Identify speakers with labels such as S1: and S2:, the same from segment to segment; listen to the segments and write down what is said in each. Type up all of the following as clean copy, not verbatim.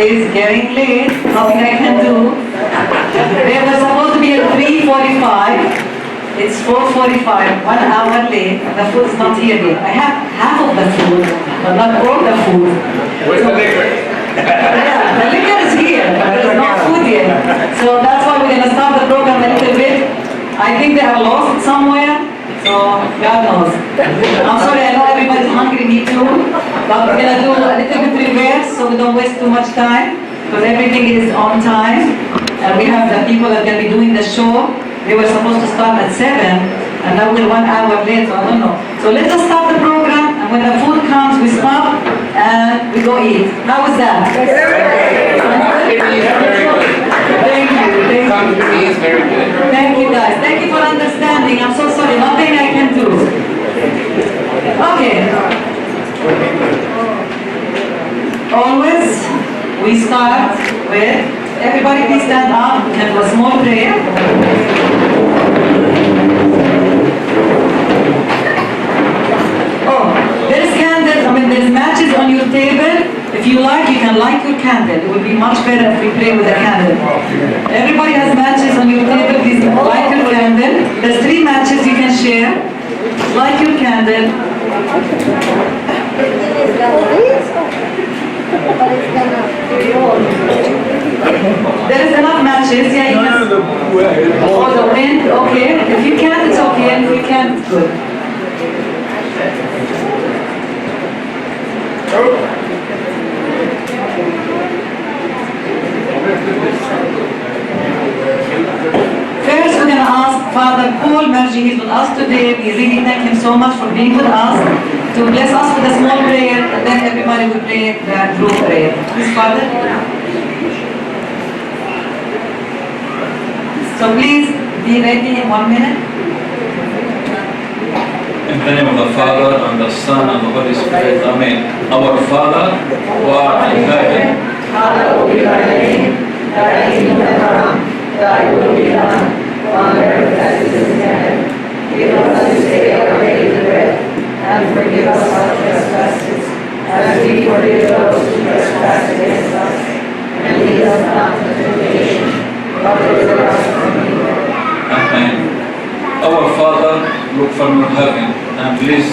S1: is getting late. Nothing I can do. They were supposed to be at 3:45. It's 4:45, 1 hour late, and the food's not here yet. I have half of the food, but not all the food.
S2: Where's the liquor?
S1: Yeah, the liquor is here, but there's no food yet. So that's why we're going to start the program a little bit. I think they have lost it somewhere, so God knows. I'm sorry, I know everybody's hungry, me too, but we're going to do a little bit reverse so we don't waste too much time, because everything is on time. And we have the people that are going to be doing the show. They were supposed to start at 7, and now we're 1 hour late, so I don't know. So let's just start the program, and when the food comes, we stop, and we go eat. How was that?
S2: Thank you.
S1: Thank you.
S2: Company is very good.
S1: Thank you, guys. Thank you for understanding. I'm so sorry. Nothing I can do. Okay. Always, we start with... Everybody please stand up and do a small prayer. Oh, there's candles, there's matches on your table. If you like, you can light your candle. It would be much better if we pray with a candle. Everybody has matches on your table. Please light your candle. There's 3 matches you can share. Light your candle. There is enough matches, yeah, you can... Oh, the wind, okay. If you can't, it's okay, and if you can't, it's good. First, we're going to ask Father Paul Mergy, he's with us today. We really thank him so much for being with us, to bless us with a small prayer, and then everybody will pray the group prayer. Please, Father. So please be ready in 1 minute.
S3: In the name of the Father, and the Son, and the Holy Spirit. Amen. Our Father, who art in heaven,
S1: Hallowed be thy name, thy kingdom come, thy will be done, on earth as it is in heaven. Give us this day our daily bread, and forgive us our trespasses, as we forgive those who trespass against us. And lead us not into temptation, but deliver us from evil.
S3: Amen. Our Father, look from your heaven and bless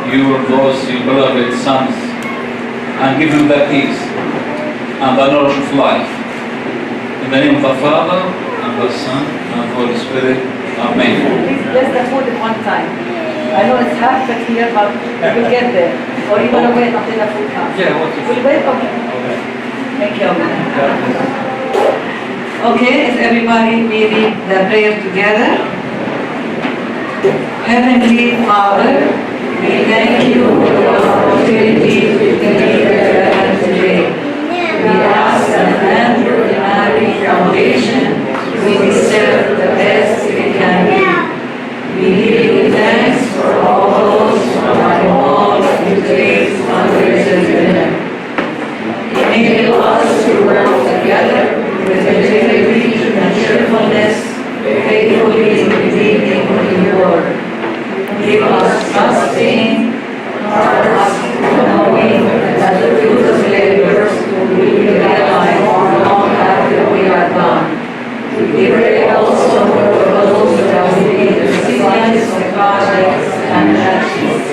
S3: your beloved sons, and give them the peace and the knowledge of life. In the name of the Father, and the Son, and the Holy Spirit. Amen.
S1: Please bless the food at one time. I know it's half cut here, but we'll get there. Or you want to wait until the food comes?
S3: Yeah, what is
S1: We'll wait? Okay. Thank you. Okay, if everybody may read the prayer together. Heavenly Father, we thank you for the opportunity to be together today. We ask that Andrew and عنابي Foundation will serve the best it can be. We give you thanks for all those who are involved in today's fundraiser dinner. Enable us to work together with integrity and cheerfulness, faithfully believing in your word. Give us trusting hearts, knowing that the fruit of labor will be realized long after we are gone. We pray also for those who have been recipients of projects and actions.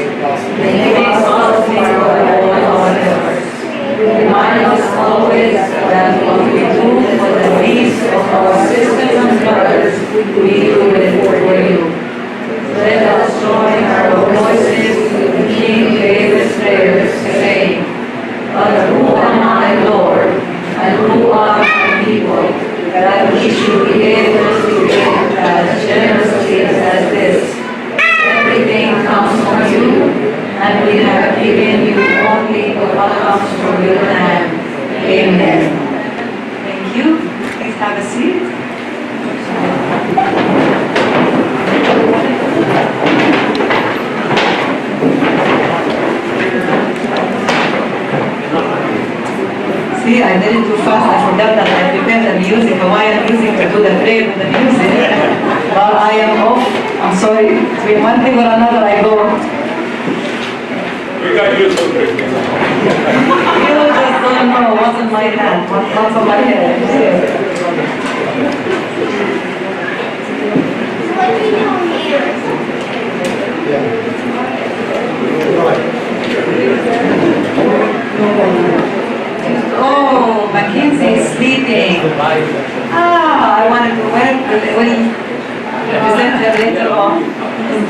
S1: May all think of all our efforts. Remind us always that what we do for the needs of our sisters and brothers, we do it for you. Let us join our voices to King David's prayers, saying, But who am I, Lord, and who are my people, that we should be able to give as generously as this? Everything comes from you, and we have given you only what comes from your hand. Amen. Thank you. Please have a seat. See, I did it too fast. I forgot that I prepared the music, Hawaiian music, to do the prayer with the music. While I am off, I'm sorry, between one thing or another I go.
S2: got used to it.
S1: You just don't know what's in my hand, what's on my head.
S4: What are you doing here?
S1: Oh, Mackenzie is sleeping. I wanted to we'll present her later on.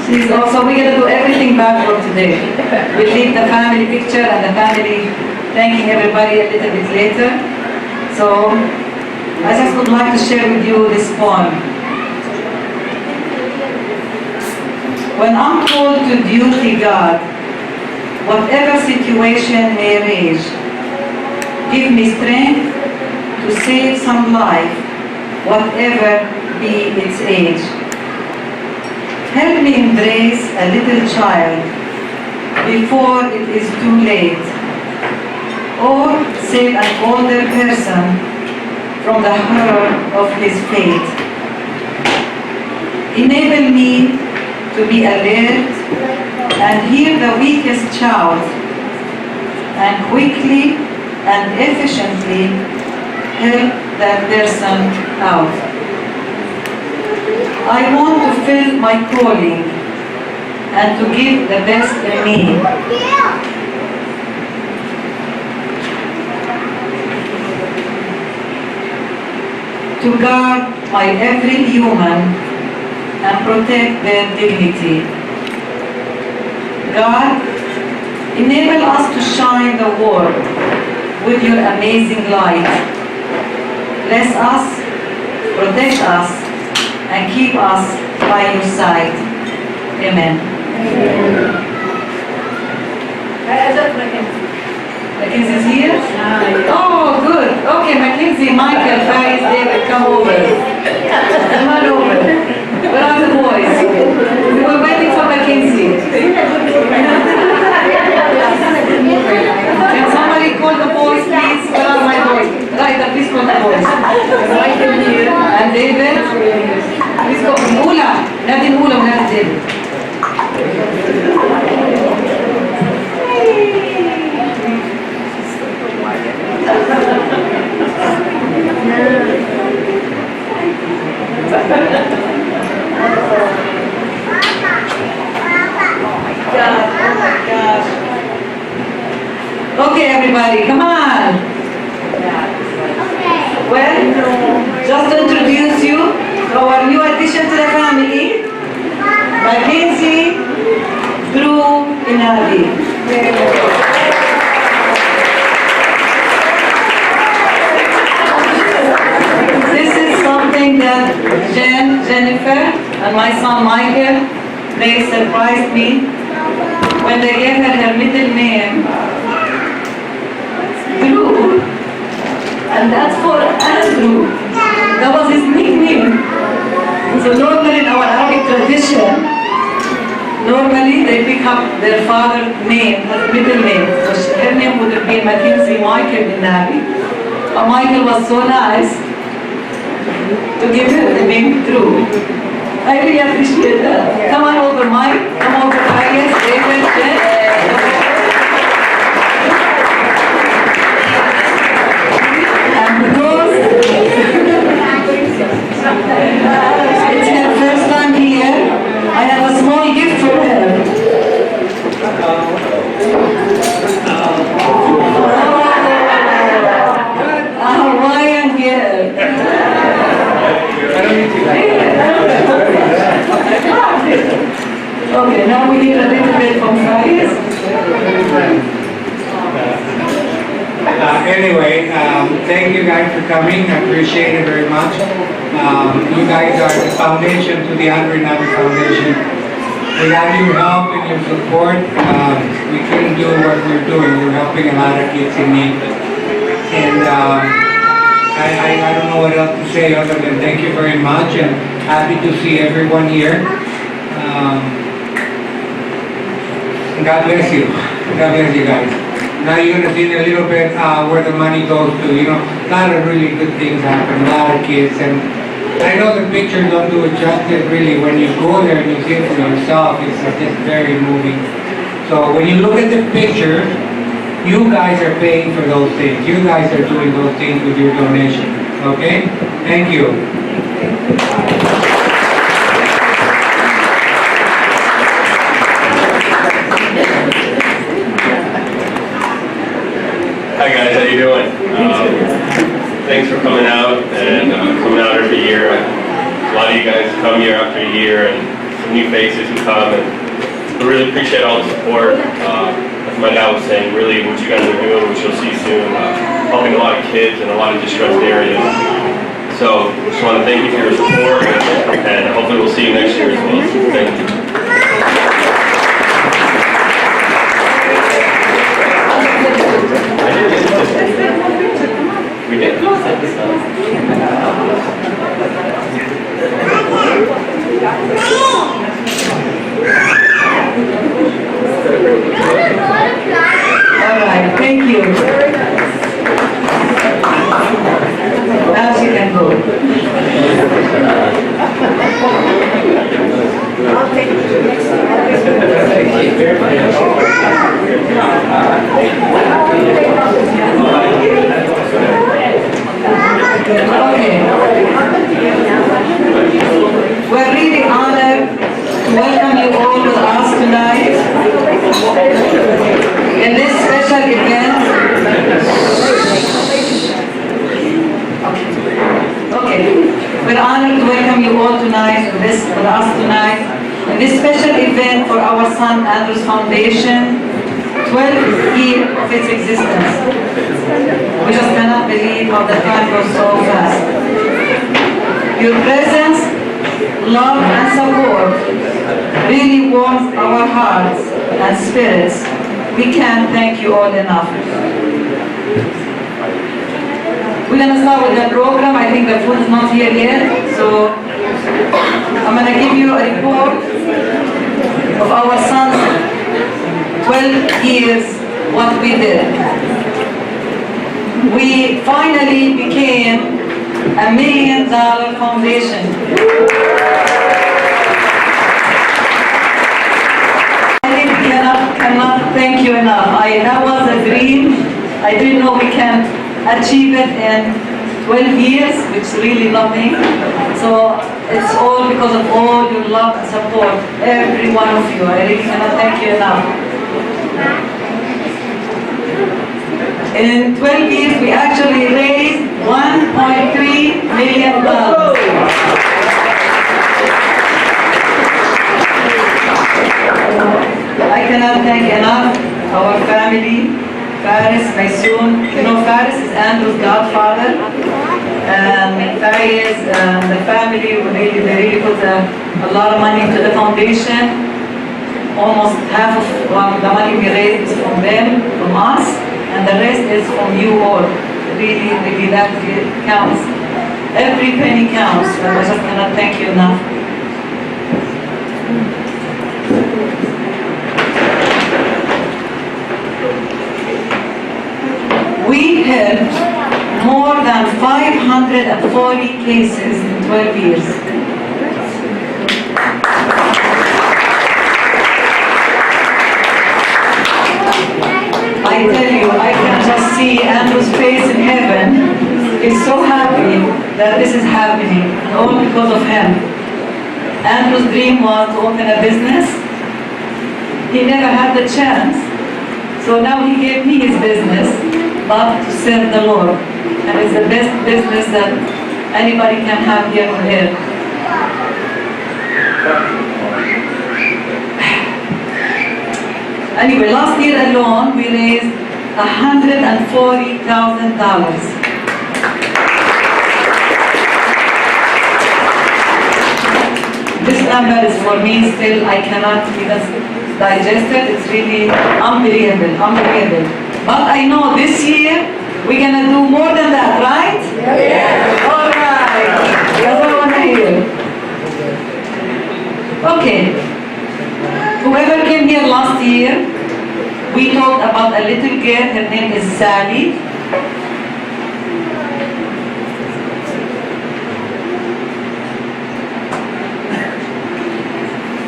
S1: She's also, we're going to do everything backward today. We'll leave the family picture and the family thanking everybody a little bit later. So, I just would like to share with you this poem. When I'm called to duty, God, whatever situation may rage, give me strength to save some life, whatever be its age. Help me embrace a little child before it is too late, or save an older person from the horror of his fate. Enable me to be alert and hear the weakest shout, and quickly and efficiently help that person out. I want to fill my calling and to give the best in me. To guard my every human and protect their dignity. God, enable us to shine the world with your amazing light. Bless us, protect us, and keep us by your side. Amen. Mackenzie's here? Oh, good. Okay, Mackenzie, Michael, Faris, David, come over. Come on over. Where are the boys? We were waiting for Mackenzie. Can somebody call the boys, please? Where are my boys? Right, please call the boys. Michael here. And David? Please go. Ula. نادي الأولى ونادي ديفيد. Okay, everybody, come on. Well, just to introduce you to our new addition to the family, Mackenzie, عنابي. This is something that Jennifer, and my son Michael, they surprised me when they gave her her middle name, Drew, and that's for Andrew. That was his nickname. So normally in our Arabic tradition, normally they pick up their father's name as middle name. So her name would have been Mackenzie Michael عنابي. But Michael was so nice to give her the name Drew. I really appreciate that. Come on over, Mike. Come over, Arias, David, Jen. And because it's her first time here, I have a small gift for her. A Hawaiian gift. Okay, now we hear a little bit from Faris.
S5: Anyway, thank you guys for coming. I appreciate it very much. You guys are the foundation to the عنابي Foundation. Without your help and your support, we couldn't do what we're doing. We're helping a lot of kids in need. And I don't know what else to say other than thank you very much and happy to see everyone here. God bless you. God bless you guys. Now you're going to see a little bit where the money goes to. You know, a lot of really good things happen, a lot of kids. And I know the pictures don't do it justice really. When you go there and you see it for yourself, it's just very moving. So when you look at the picture, you guys are paying for those things. You guys are doing those things with your donation. Okay? Thank you.
S4: Hi guys, how you doing? Thanks for coming out and coming out every year. A lot of you guys come year after year, and some new faces who come, and we really appreciate all the support. As my dad was saying, really what you guys are doing, which you'll see soon, helping a lot of kids in a lot of distressed areas. So just want to thank you for your support, and hopefully we'll see you next year as well. Thank you. We did.
S1: All right, thank you. Now she can go. Okay. We're really honored to welcome you all with us tonight in this special event. Okay. We're honored to welcome you all tonight with us tonight in this special event for our son Andrew's Foundation, 12th year of its existence. We just cannot believe how the time goes so fast. Your presence, love and support really warms our hearts and spirits. We can't thank you all enough. We're going to start with the program. I think the food is not here yet, so I'm going to give you a report of our son's 12 years, what we did. We finally became a $1 million foundation. I think we cannot thank you enough. That was a dream. I didn't know we can achieve it in 12 years, which is really nothing. So it's all because of all your love and support, every one of you. I really cannot thank you enough. In 12 years, we actually raised $1.3 million. I cannot thank enough our family, Faris, my son. You know, Faris is Andrew's godfather. And Faris and the family, they really put a lot of money into the foundation. Almost half of the money we raised is from them, from us, and the rest is from you all. Really, that counts. Every penny counts, and I just cannot thank you enough. We helped more than 540 cases in 12 years. I tell you, I can just see Andrew's face in heaven. He's so happy that this is happening, all because of him. Andrew's dream was to open a business. He never had the chance. So now he gave me his business, but to serve the Lord. And it's the best business that anybody can have here on earth. Anyway, last year alone, we raised $140,000. This number is for me still, I cannot even digest it. It's really unbelievable. But I know this year, we're gonna do more than that, right? Yeah. All right. That's what I want to hear. Okay. Whoever came here last year, we talked about a little girl, her name is Sally.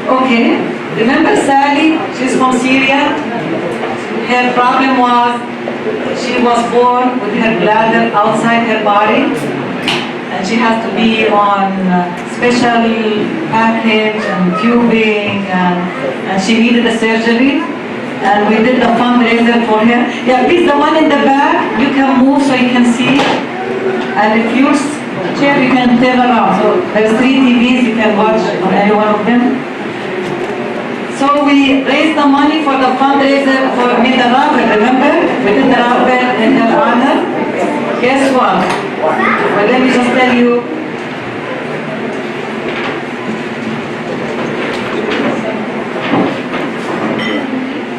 S1: Okay, remember Sally? She's from Syria. Her problem was she was born with her bladder outside her body, and she has to be on special package and tubing, and she needed a surgery. And we did the fundraiser for her. Yeah, please, the one in the back, you can move so you can see. And if your chair, you can turn around. So there's 3 TVs, you can watch on any one of them. So we raised the money for the fundraiser for the raffle, remember? We did the raffle in her honor. Guess what? Well, let me just tell you.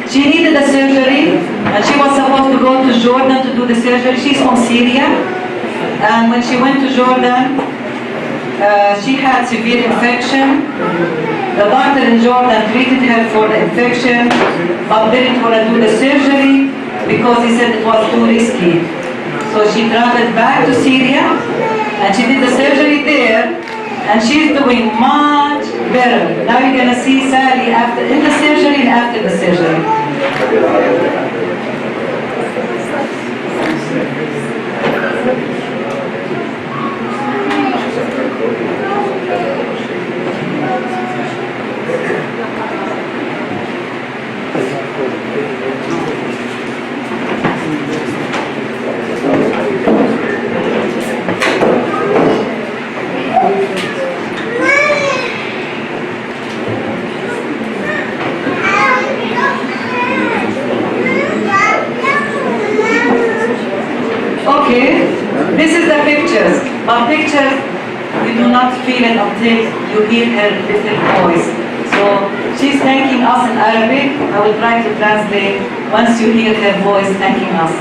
S1: She needed a surgery, and she was supposed to go to Jordan to do the surgery. She's from Syria, and when she went to Jordan, she had severe infection. The doctor in Jordan treated her for the infection, but didn't want to do the surgery because he said it was too risky. So she traveled back to Syria, and she did the surgery there, and she's doing much better. Now you're going to see Sally after in the surgery and after the surgery. Okay, this is the pictures. But pictures, you do not feel it until you hear her little voice. So she's thanking us in Arabic. I will try to translate once you hear her voice thanking us.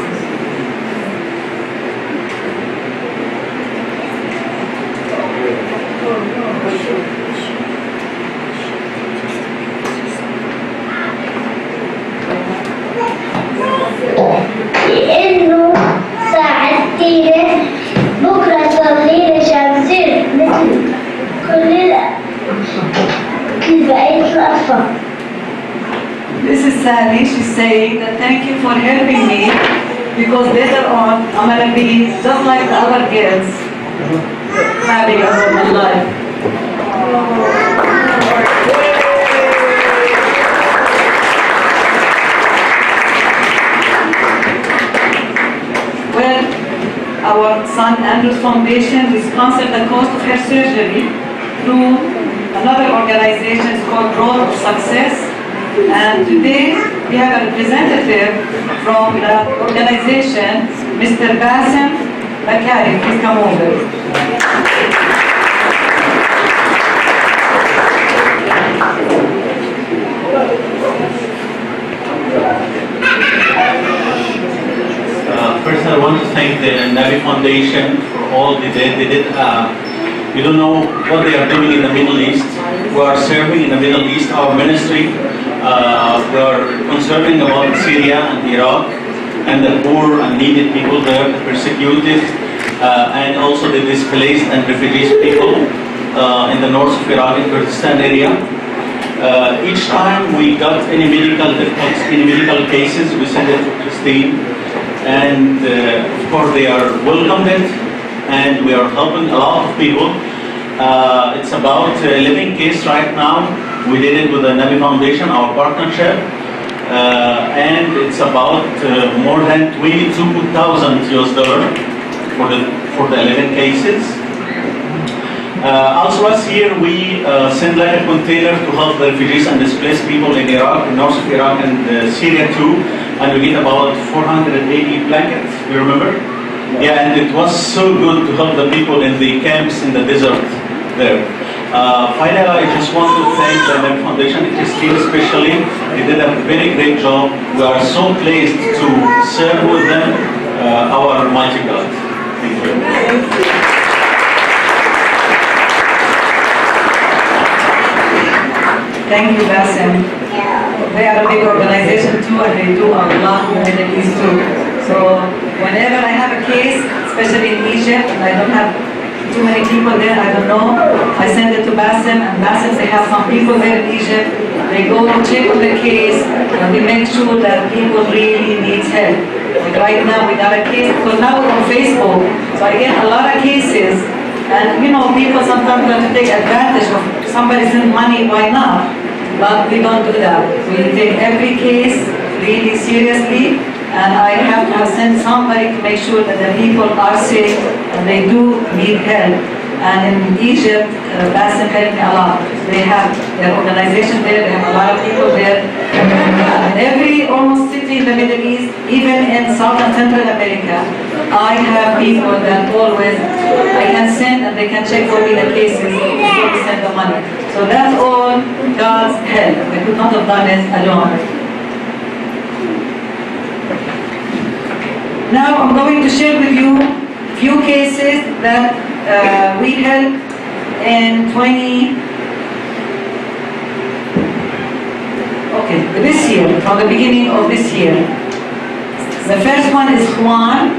S6: لأنه ساعدتيني بكرة تصليني شمسين مثل كل بقية الأطفال.
S1: This is Sally. She's saying that thank you for helping me because later on I'm going to be just like the other girls, having a normal life. Well, our son Andrew's foundation is sponsored the cost of her surgery through another organization called Road of Success. And today we have a representative from the organization, Mr. Bassem Bakari. Please come over.
S7: First, I want to thank the عنابي Foundation for all they did. You don't know what they are doing in the Middle East. We are serving in the Middle East. Our ministry, we are concerning about Syria and Iraq and the poor and needy people there, the persecuted, and also the displaced and refugees people in the north of Iraq and Kurdistan area. Each time we got any medical cases, we send it to Christine. And of course they are welcomed it, and we are helping a lot of people. It's about 11 cases right now. We did it with the عنابي Foundation, our partnership, and it's about more than $22,000 for the 11 cases. Also last year we sent like a container to help the refugees and displaced people in Iraq, north of Iraq and Syria too. And we get about 480 blankets, you remember? Yeah, and it was so good to help the people in the camps in the desert there. Finally, I just want to thank the عنابي Foundation, Krestina especially. They did a very great job. We are so pleased to serve with them, our Almighty God. Thank you.
S1: Thank you, Bassem. They are a big organization too, and they do a lot in the Middle East too. So whenever I have a case, especially in Egypt, and I don't have too many people there, I don't know. I send it to Bassem, and Bassem, they have some people there in Egypt. They go to check on the case, and we make sure that people really need help. Like right now, we got a case, because now we're on Facebook, so I get a lot of cases, and you know, people sometimes want to take advantage of somebody send money, why not? But we don't do that. We take every case really seriously, and I have to send somebody to make sure that the people are safe and they do need help. And in Egypt, Bassem helped me a lot. They have their organization there, they have a lot of people there. In every almost city in the Middle East, even in South and Central America, I have people that always, I can send and they can check for me the cases before we send the money. So that's all God's help. I could not have done it alone. Now I'm going to share with you a few cases that we helped in this year, from the beginning of this year. The first one is Juan.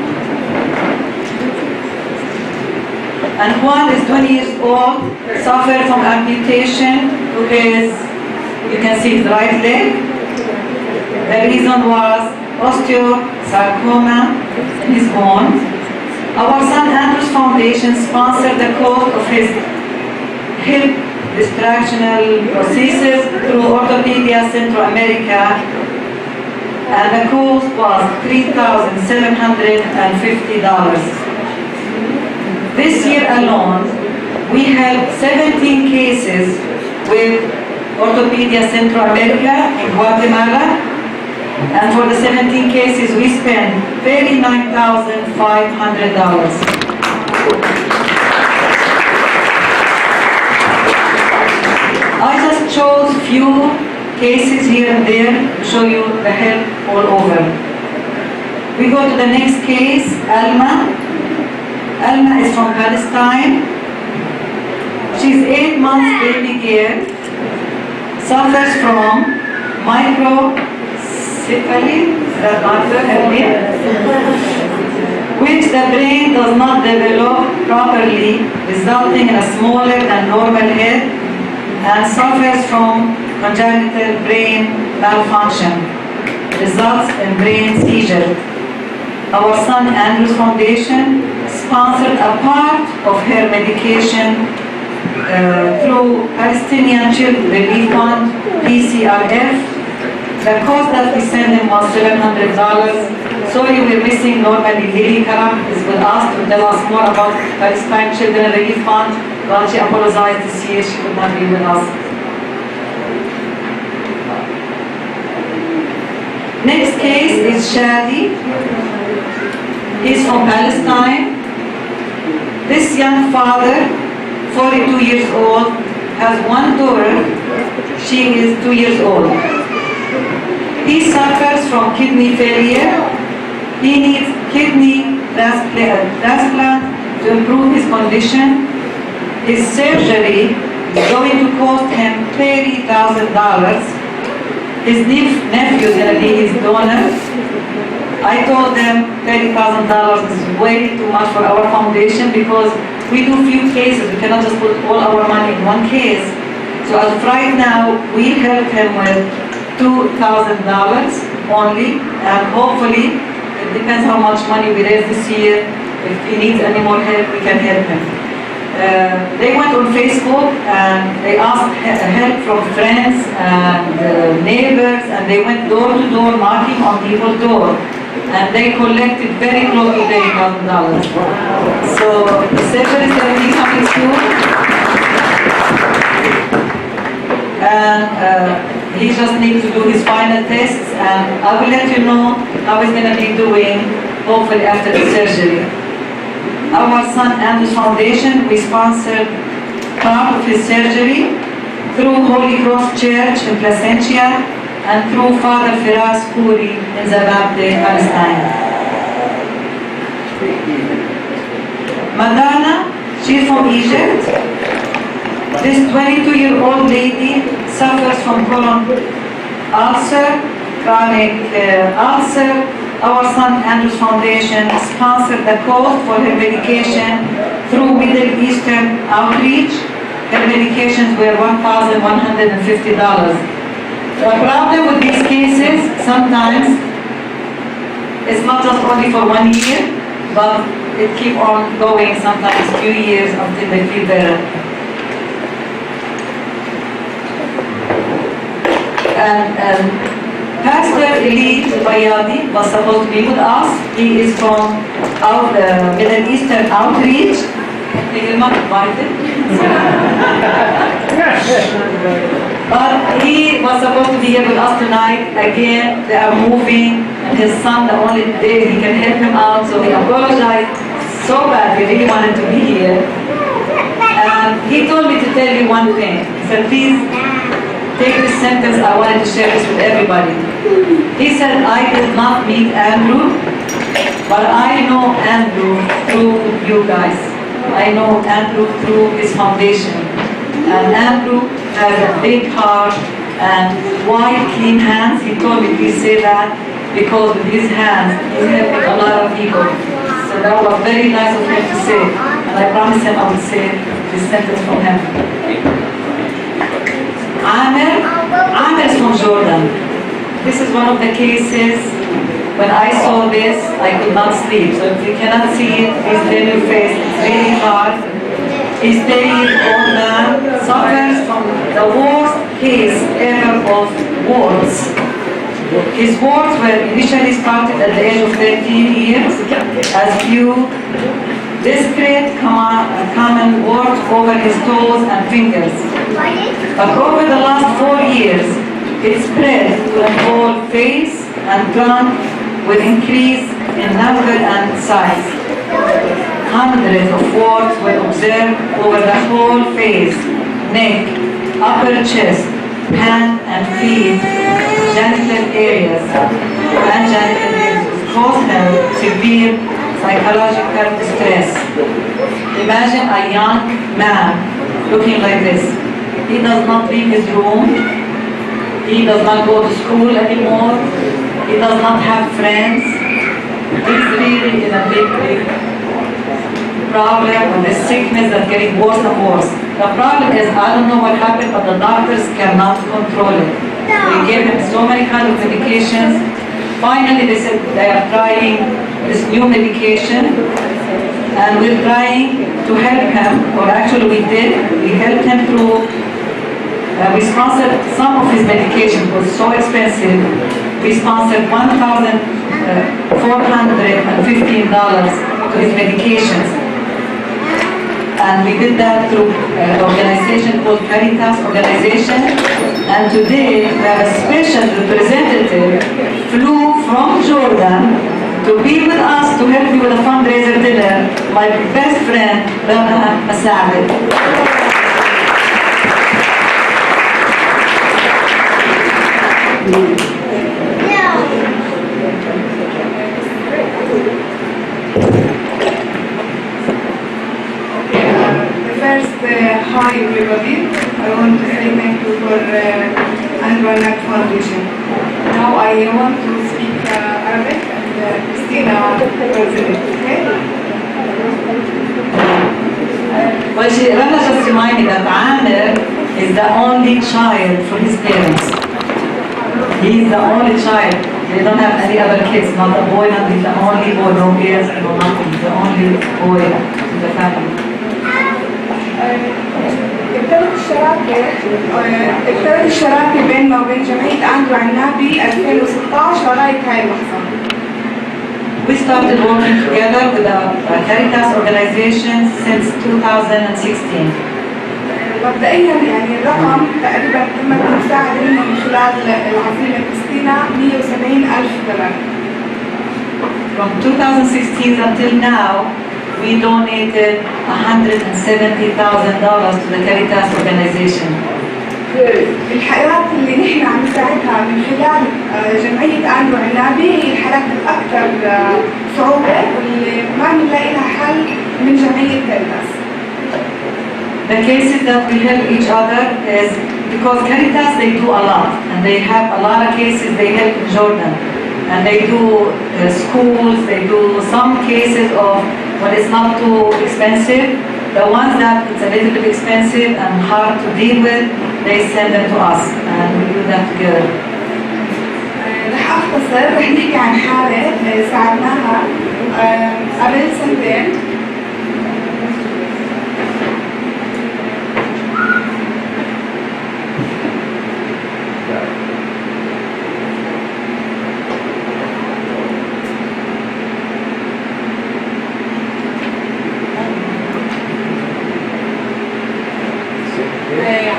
S1: And Juan is 20 years old, suffered from amputation to his, you can see his right leg. The reason was osteosarcoma in his bone. Our son Andrew's foundation sponsored the cost of his hip distractional prosthesis through Orthopedia Central America, and the cost was $3,750. This year alone, we helped 17 cases with Orthopedia Central America in Guatemala, and for the 17 cases, we spent $39,500. I just chose few cases here and there to show you the help all over. We go to the next case, Alma. Alma is from Palestine. She's 8 months baby girl, suffers from microcephaly, which the brain does not develop properly, resulting in a smaller than normal head, and suffers from congenital brain malfunction, results in brain seizure. Our son Andrew's foundation sponsored a part of her medication through Palestinian Child Relief Fund, PCRF. The cost that we sent him was $700. Sorry, we're missing normally Lily Karam is with us to tell us more about Palestine Children Relief Fund, but she apologized this year, she could not be with us. Next case is Shadi. He's from Palestine. This young father, 42 years old, has one daughter. She is 2 years old. He suffers from kidney failure. He needs kidney transplant to improve his condition. His surgery is going to cost him $30,000. His nephew is going to be his donor. I told them $30,000 is way too much for our foundation because we do few cases. We cannot just put all our money in one case. So as of right now, we help him with $2,000 only, and hopefully, it depends how much money we raise this year. If he needs any more help, we can help him. They went on Facebook and they asked help from friends and neighbors, and they went door to door knocking on people's door, and they collected very close to $30,000. So the surgery is going to be coming soon, and he just needs to do his final tests, and I will let you know how he's going to be doing, hopefully after the surgery. Our son Andrew's foundation, we sponsored part of his surgery through Holy Cross Church in Placentia and through Father Firas Khoury in Zababde, Palestine. Madana, she's from Egypt. This 22-year-old lady suffers from colon ulcer, chronic ulcer, our son Andrew's foundation sponsored the cost for her medication through Middle Eastern outreach. Her medications were $1,150. The problem with these cases, sometimes, it's not just only for 1 year, but it keep on going, sometimes few years until they feel better. And Pastor Eli Bayadi was supposed to be with us. He is from Middle Eastern Outreach. He is not invited. But he was supposed to be here with us tonight. Again, they are moving, and his son, the only day he can help him out, so he apologized so bad. He really wanted to be here. And he told me to tell you one thing. He said, please take this sentence. I wanted to share this with everybody. He said, I did not meet Andrew, but I know Andrew through you guys. I know Andrew through his foundation. And Andrew has a big heart and white, clean hands. He told me, please say that, because with his hands, he's helping a lot of people. So that was very nice of him to say. And I promised him I would say this sentence from him. Amir is from Jordan. This is one of the cases. When I saw this, I could not sleep. So if you cannot see it, please lay your face. It's really hard. He's very old man, suffers from the worst case ever of warts. His warts were initially started at the age of 13 years as few discrete common warts over his toes and fingers. But over the last 4 years, it spread to the whole face and gone with increase in number and size. Hundreds of warts were observed over the whole face, neck, upper chest, hand and feet, genital areas, caused him severe psychological distress. Imagine a young man looking like this. He does not leave his room. He does not go to school anymore. He does not have friends. He's really in a big problem with the sickness that's getting worse and worse. The problem is, I don't know what happened, but the doctors cannot control it. They gave him so many kinds of medications. Finally, they said they are trying this new medication, and we're trying to help him, or actually we did. We helped him through, we sponsored some of his medication. It was so expensive. We sponsored $1,415 to his medications. And we did that through an organization called Caritas organization. And today we have a special representative flew from Jordan to be with us to help me with a fundraiser dinner, my best friend, Rana Masabit.
S8: Hi everybody, I want to say thank you for عنابي Foundation. Now I want to speak Arabic and Cristina translate, okay?
S1: Well, Rana just reminded that Amir is the only child for his parents. He is the only child. They don't have any other kids, not a boy, not the only boy, no parents, no nothing. The only boy in the family.
S8: ابتدت الشراكة بيننا وبين جمعية اندرو عنابي 2016 لغاية هاي اللحظة.
S1: We started working together with the Caritas organization since 2016.
S8: مبدئيا يعني الرقم تقريبا تمت المساعدة منه من خلال العزيمة كريستينا $170,000.
S1: From 2016 until now, we donated $170,000 to the Caritas organization.
S8: الحالات اللي نحن عم نساعدها من خلال جمعية اندرو عنابي هي الحالات الأكثر صعوبة واللي ما بنلاقي لها حل من جمعية كاريتاس.
S1: The cases that we help each other is because Caritas, they do a lot, and they have a lot of cases they help in Jordan. and they do schools, they do some cases of when it's not too expensive. The ones that it's a little bit expensive and hard to deal with, they send them to us and we do that together.
S8: رح أختصر، رح نحكي عن حالة ساعدناها قبل سنتين.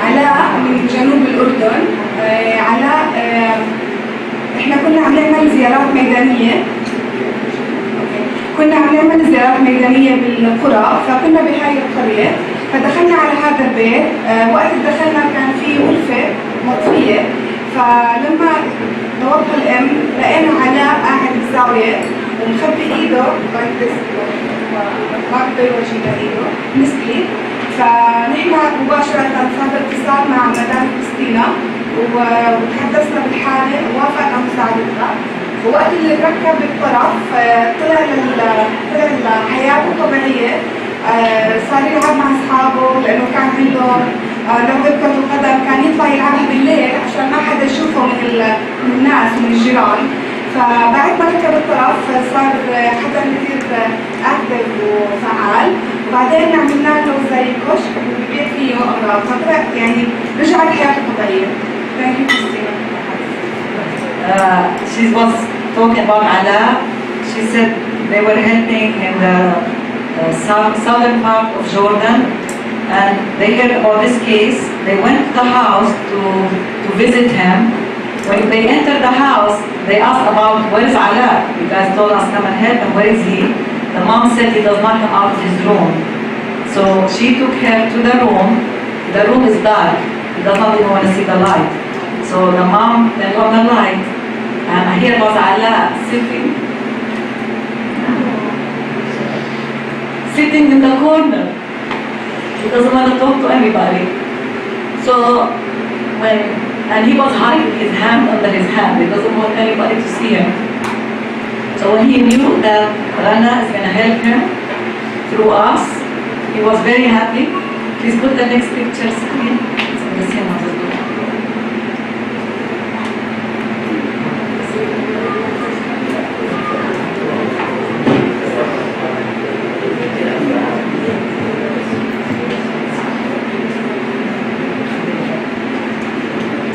S8: علاء من جنوب الأردن. علاء احنا كنا عم نعمل زيارات ميدانية. كنا عم نعمل زيارات ميدانية بالقرى، فكنا بهاي القرية، فدخلنا على هذا البيت. وقت دخلنا كان في غرفة مطفية، فلما دورت الأم لقينا علاء قاعد بالزاوية ومخبي إيده ما بده يوجه إيده مسكي. فنحن مباشرة صار اتصال مع مدام كريستينا وتحدثنا بالحالة ووافقنا مساعدتها. ووقت اللي ركب بالطرف طلع لحياته طبيعية. صار يلعب مع أصحابه لأنه كان عنده لعبة كرة القدم، كان يطلع يلعبها بالليل عشان ما حدا يشوفه من الناس ومن الجيران. فبعد ما ركب الطرف صار حدا كثير اكتف وفعال، وبعدين عملنا له زي كشك وبيبيع فيه اغراض، فطلع يعني رجعت حياته طبيعيه. Thank you, Christina.
S1: She was talking about Ala. She said they were helping in the southern part of Jordan, and they heard about this case. They went to the house to visit him. When they entered the house, they asked about where is Ala. You guys told us come and help him. Where is he? The mom said he does not come out of his room. So she took her to the room. The room is dark. He does not even want to see the light. So the mom turned on the light, and here was Ala sitting in the corner. He doesn't want to talk to anybody. So and he was hiding his hand under his hand. He doesn't want anybody to see him. So when he knew that Rana is going to help him through us, he was very happy. Please put the next picture screen.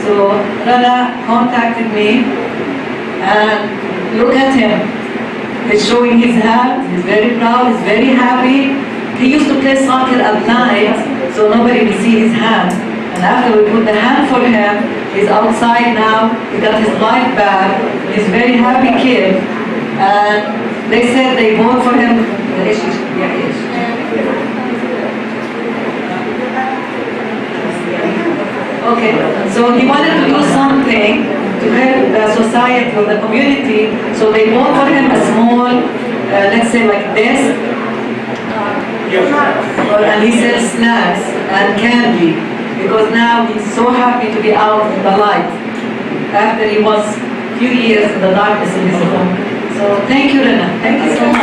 S1: So Rana contacted me, and look at him. He's showing his hand. He's very proud. He's very happy. He used to play soccer at night, so nobody will see his hand. And after we put the hand for him, he's outside now. He got his life back. He's a very happy kid. And they said they bought for him. Okay, so he wanted to do something to help the society or the community, so they bought for him a small, let's say like this, and he sells snacks and candy, because now he's so happy to be out in the light, after he was a few years in the darkness in his home. So thank you, Rana. Thank you so much.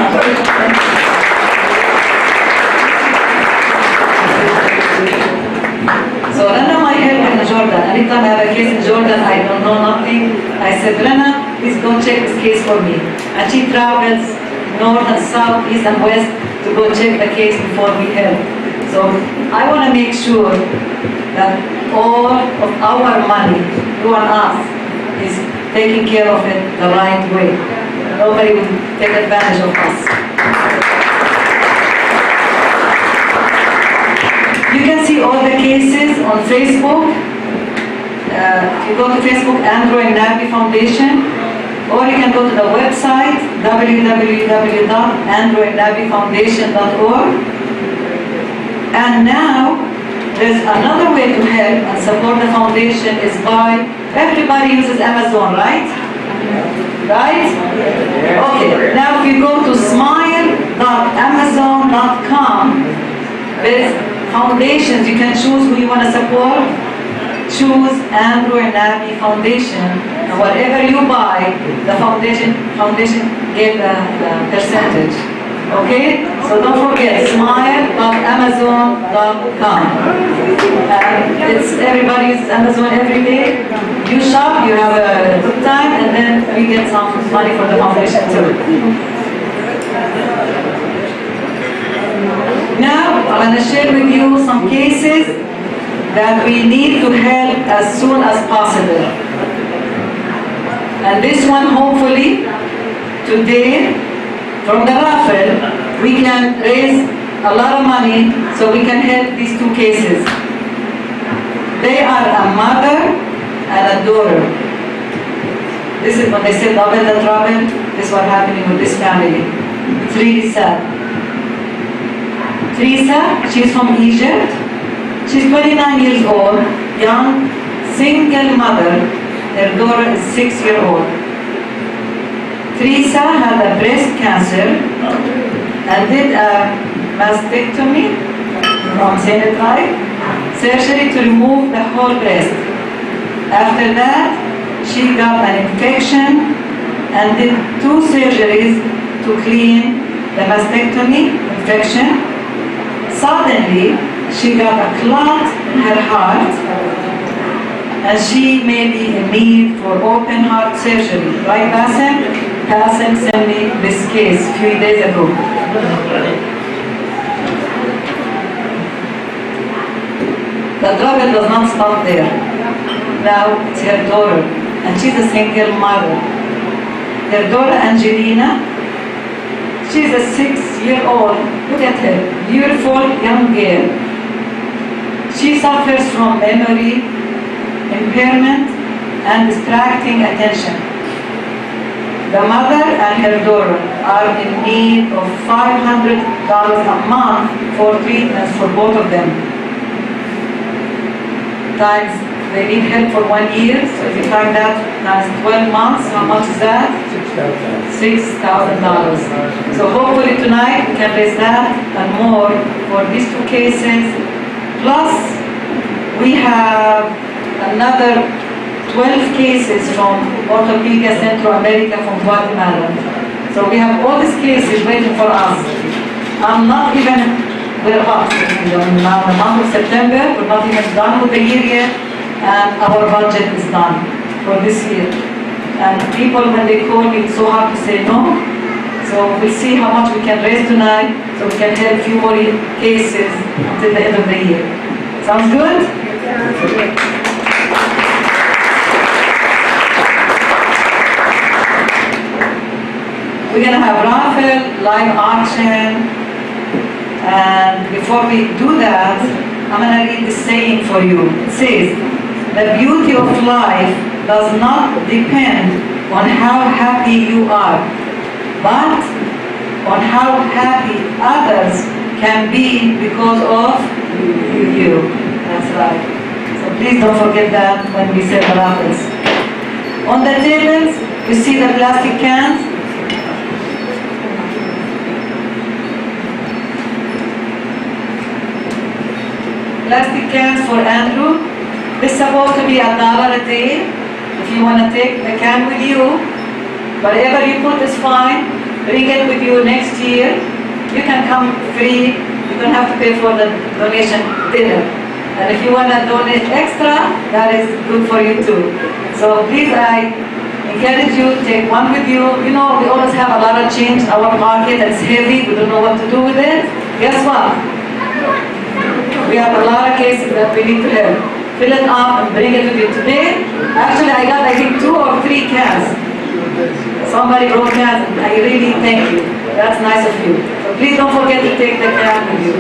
S1: So Rana, my help in Jordan. Anytime I have a case in Jordan, I don't know nothing. I said, Rana, please go check this case for me. And she travels north and south, east and west to go check the case before we help. So I want to make sure that all of our money, you and us, is taking care of it the right way. Nobody will take advantage of us. You can see all the cases on Facebook. You go to Facebook, Andrew and عنابي Foundation, or you can go to the website www.andrewandnabifoundation.org. And now there's another way to help and support the foundation is by everybody uses Amazon, right? Right? Okay. Now if you go to smile.amazon.com, there's foundations. You can choose who you want to support. Choose Andrew and عنابي Foundation, And whatever you buy, the foundation get the percentage. Okay? So don't forget, smile.amazon.com. It's everybody uses Amazon every day. You shop, you have a good time, and then we get some money for the foundation too. Now, I'm going to share with you some cases that we need to help as soon as possible. And this one, hopefully, today, from the raffle, we can raise a lot of money so we can help these two cases. They are a mother and a daughter. This is when they say double the trouble. This is what's happening with this family. It's really sad. Teresa, she's from Egypt. She's 29 years old, young, single mother. Her daughter is 6-year-old. Teresa had a breast cancer and did a mastectomy, I'm saying it right, surgery to remove the whole breast. After that, she got an infection and did 2 surgeries to clean the mastectomy infection. Suddenly, she got a clot in her heart and she may be in need for open heart surgery. Right, Bassem? Bassem sent me this case a few days ago. The trouble does not stop there. Now it's her daughter, and she's a single mother. Her daughter Angelina, she's a 6-year-old, look at her, beautiful young girl. She suffers from memory impairment and distracting attention. The mother and her daughter are in need of $500 a month for treatments for both of them. Times, they need help for 1 year, so if you time that times 12 months, how much is that? $6,000. So hopefully tonight we can raise that and more for these 2 cases. Plus, we have another 12 cases from Orthopedia Central America from Guatemala. So we have all these cases waiting for us. I'm not even, we're up now the month of September, we're not even done with the year yet, and our budget is done for this year. And people, when they call me, it's so hard to say no. So we'll see how much we can raise tonight, so we can help few more cases until the end of the year. Sounds good? We're going to have raffle, live auction, and before we do that, I'm going to read this saying for you. It says, the beauty of life does not depend on how happy you are, but on how happy others can be because of you. That's right. So please don't forget that when we say the raffles. On the tables, you see the plastic cans. Plastic cans for Andrew. This is supposed to be $1 a day. If you want to take the can with you, whatever you put is fine. Bring it with you next year. You can come free. You don't have to pay for the donation dinner. And if you want to donate extra, that is good for you too. So please, I encourage you, take one with you. You know, we always have a lot of change in our pocket that's heavy. We don't know what to do with it. Guess what? We have a lot of cases that we need to help. Fill it up and bring it with you today. Actually, I got, I think, 2 or 3 cans. Somebody wrote cans, and I really thank you. That's nice of you. So please don't forget to take the can with you.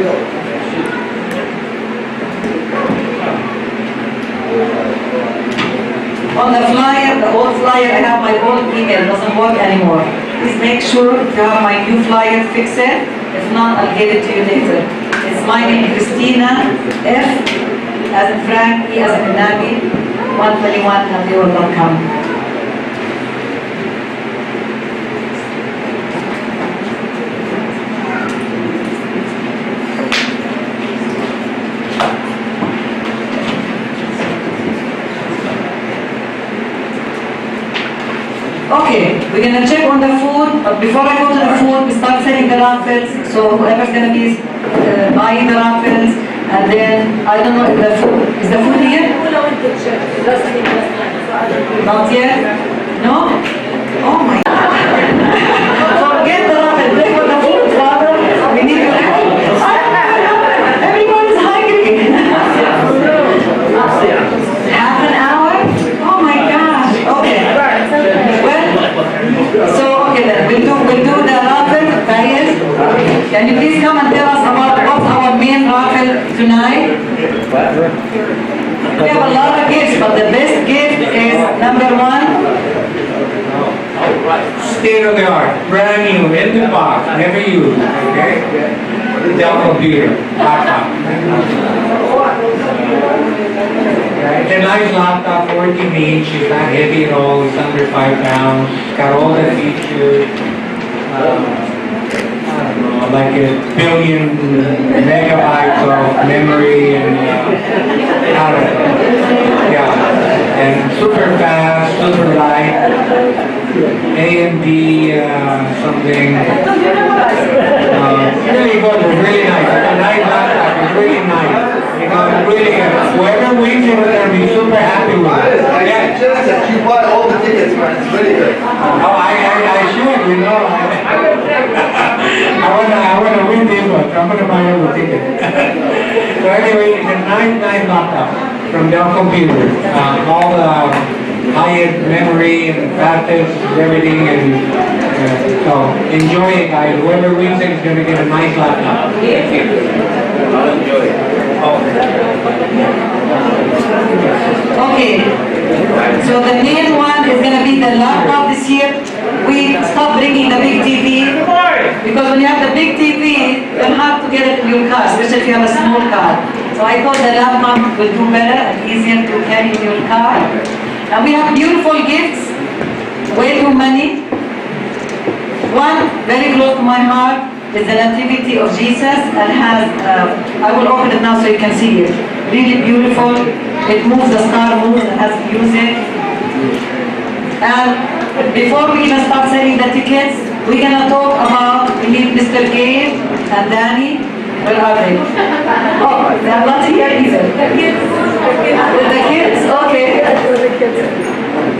S1: On the flyer, the old flyer, I have my old email, doesn't work anymore. Please make sure to have my new flyer, fix it. If not, I'll give it to you later. It's my name, Cristina, F as in Frank, E as in عنابي, 121@AOL.com. Okay, we're gonna check on the food, but before I go to the food, we start selling the raffles. So whoever's gonna be buying the raffles, and then I don't know if the food is the food here? Not yet? No? Oh my God! Forget the raffle. Play for the food, Father. We need your help. Everyone is hungry. Half an hour? Oh my gosh. Okay. Well, so okay then, we'll do the raffle, guys. Can you please come and tell us about what's our main raffle tonight? We have a lot of gifts, but the best gift is number one.
S5: State of the art, brand new, in the box, never used, okay? Dell computer, laptop. It's a nice laptop, 14 inch, it's not heavy at all, it's under 5 pounds, it's got all the features. I don't know, like a billion megabytes of memory and I don't know. Yeah, and super fast, super light. AMD something. Really good, really nice. It's a nice laptop, it's really nice. You know, it's really, whoever wins it is going to be super happy with it.
S9: Yeah, just that you bought all the tickets, man. It's really good.
S5: Oh, I should, you know. I want to win this one, so I'm going to buy all the tickets. So anyway, it's a nice laptop from Dell Computer. All the high-end memory and fastest everything, and so enjoy it, guys. Whoever wins it is going to get a nice laptop.
S9: I'll enjoy it.
S1: Okay, so the main one is going to be the laptop this year. We stopped bringing the big TV because when you have the big TV, you don't have to get it in your car, especially if you have a small car. So I thought the laptop will do better and easier to carry in your car. And we have beautiful gifts, way too many. One very close to my heart is the Nativity of Jesus, and has, I will open it now so you can see it. Really beautiful. It moves, the star moves, it has music. And before we even start selling the tickets, we're gonna talk about, we need Mr. Gabe and Danny. Where are they? Oh, they are not here either. With the kids? Okay.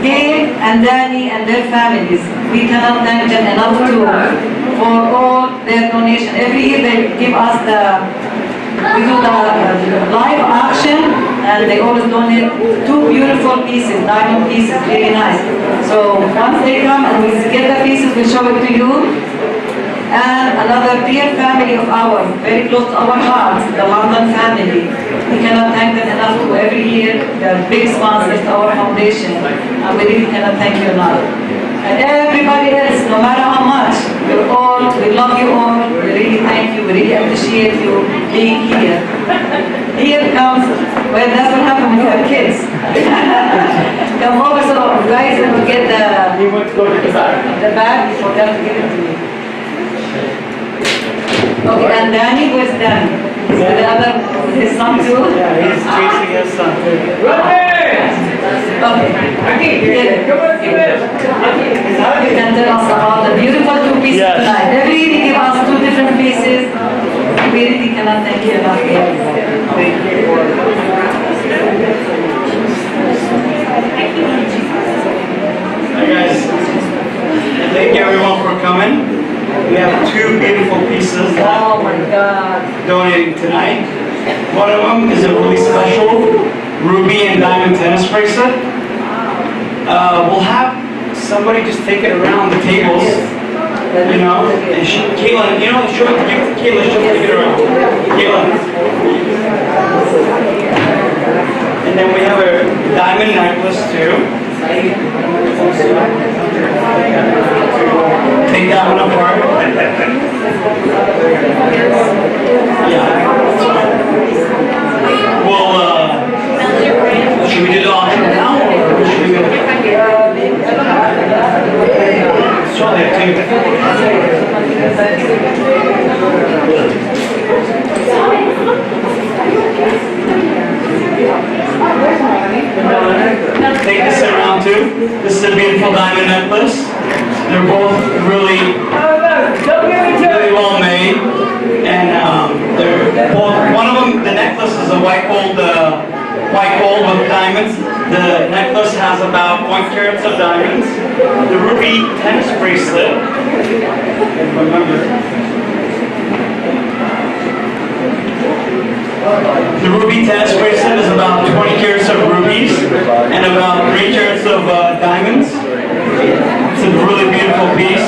S1: Gabe and Danny and their families, we cannot thank them enough too for all their donation. Every year they give us we do the live auction, and they always donate 2 beautiful pieces, diamond pieces, really nice. So once they come and we get the pieces, we'll show it to you. And another dear family of ours, very close to our hearts, the London family. We cannot thank them enough too. Every year, they're big sponsors to our foundation, and we really cannot thank you enough. And everybody else, no matter how much, we love you all, we really thank you, we really appreciate you being here. Here comes, well, that's what happens when you have kids. Come over, so guys, will get the bag, you forgot to give it to me. Okay, and Danny, where's Danny? Is with the other, with his son too?
S10: Yeah, he's chasing his son.
S1: Okay. You can tell us about the beautiful 2 pieces tonight. Every year they give us 2 different pieces. We really cannot thank you enough.
S10: Thank you for Hi guys. Thank you everyone for coming. We have 2 beautiful pieces that
S1: Oh my God.
S10: donating tonight. One of them is a really special ruby and diamond tennis bracelet. We'll have somebody just take it around the tables, you know, and Kayla, you know, give it to Kayla, she'll take it around. Kayla. And then we have a diamond necklace too. Take that one apart. Yeah. Well, should we do the auction now, or should we? So they take this around too. This is a beautiful diamond necklace. They're both really well made, and they're both. One of them, the necklace is a white gold with diamonds. The necklace has about 1 carat of diamonds. The ruby tennis bracelet. The ruby tennis bracelet is about 20 carats of rubies and about 3 carats of diamonds. It's a really beautiful piece.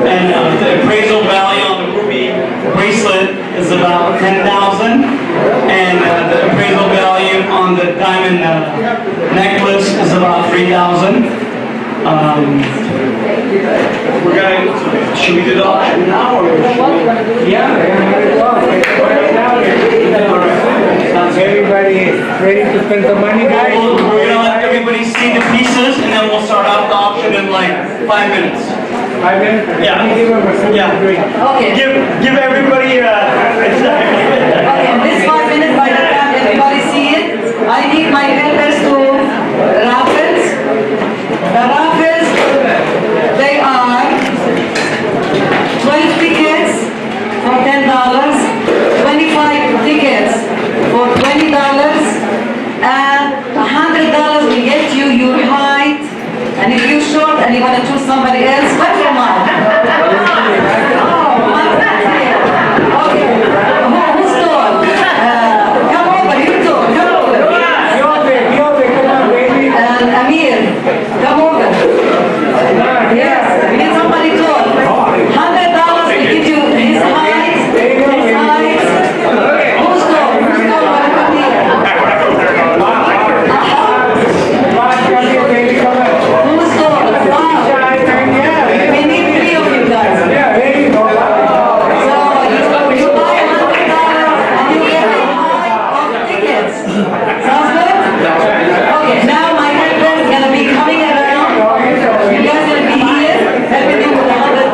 S10: And the appraisal value on the ruby bracelet is about $10,000. And the appraisal value on the diamond necklace is about $3,000. We're gonna, should we do the auction now or should we?
S5: Everybody ready to spend the money, guys?
S10: We're gonna let everybody see the pieces and then we'll start out the auction in like 5 minutes.
S5: 5 minutes?
S10: Yeah.
S5: Give them a
S10: Yeah.
S1: Okay.
S10: Give everybody
S1: Okay, in this 5 minutes, by the time everybody see it, I need my helpers to raffles. The raffles, they are 12 tickets for $10, 25 tickets for $20, and $100 will get you your height. And if you're short and you want to choose somebody else, what's your mind? Okay. Who's tall? Come over, you two, come over.
S5: come on, baby.
S1: And Amir, come over. Yes, we need somebody tall. $100 will give you his height. Who's tall? Who's tall? Wanna come here? Who's tall? Wow. We need 3 of you guys. So you buy $100 and you get a height of tickets. Sounds good? Okay, now my helper is gonna be coming around. You guys gonna be here helping me with $100.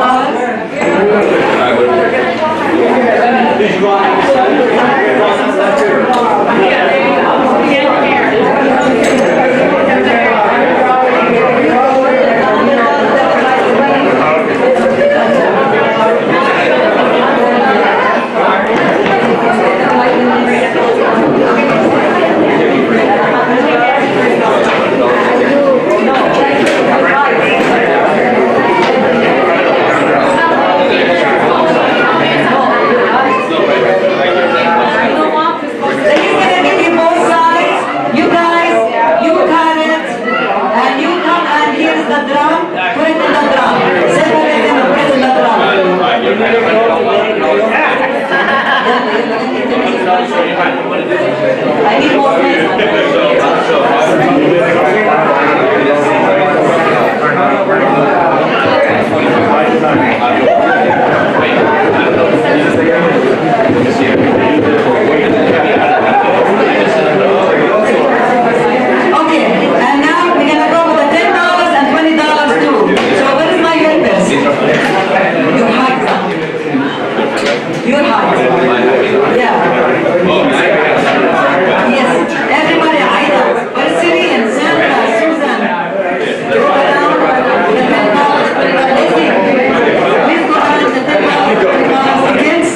S1: He's gonna give you both sides. You guys, you cut it, and you come and here's the drum. Put it in the drum. Separate it and put it in the drum. I need more Okay, and now we're gonna go with the $10 and $20 too. So what is my helpers? Your height. Your height. Yeah. Yes. Everybody, Aida, Syrian, Sandra, Susan. Go around with the $10, $20. Please go around with the $10, $20 tickets.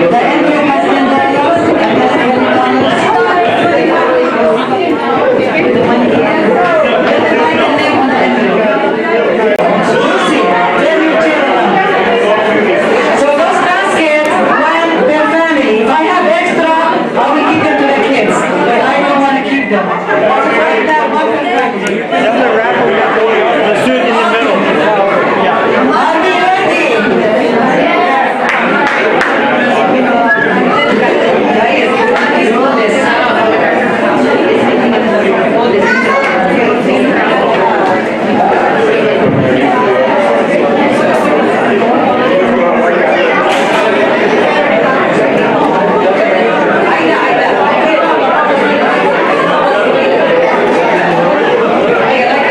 S1: The Andrew has $10 and has So those baskets went their family. If I have extra, I will give them to the kids. But I don't want to keep them. Write that one for the family.
S10: Let's do it in the middle.
S1: Are we ready? Guys, hold this. Aida.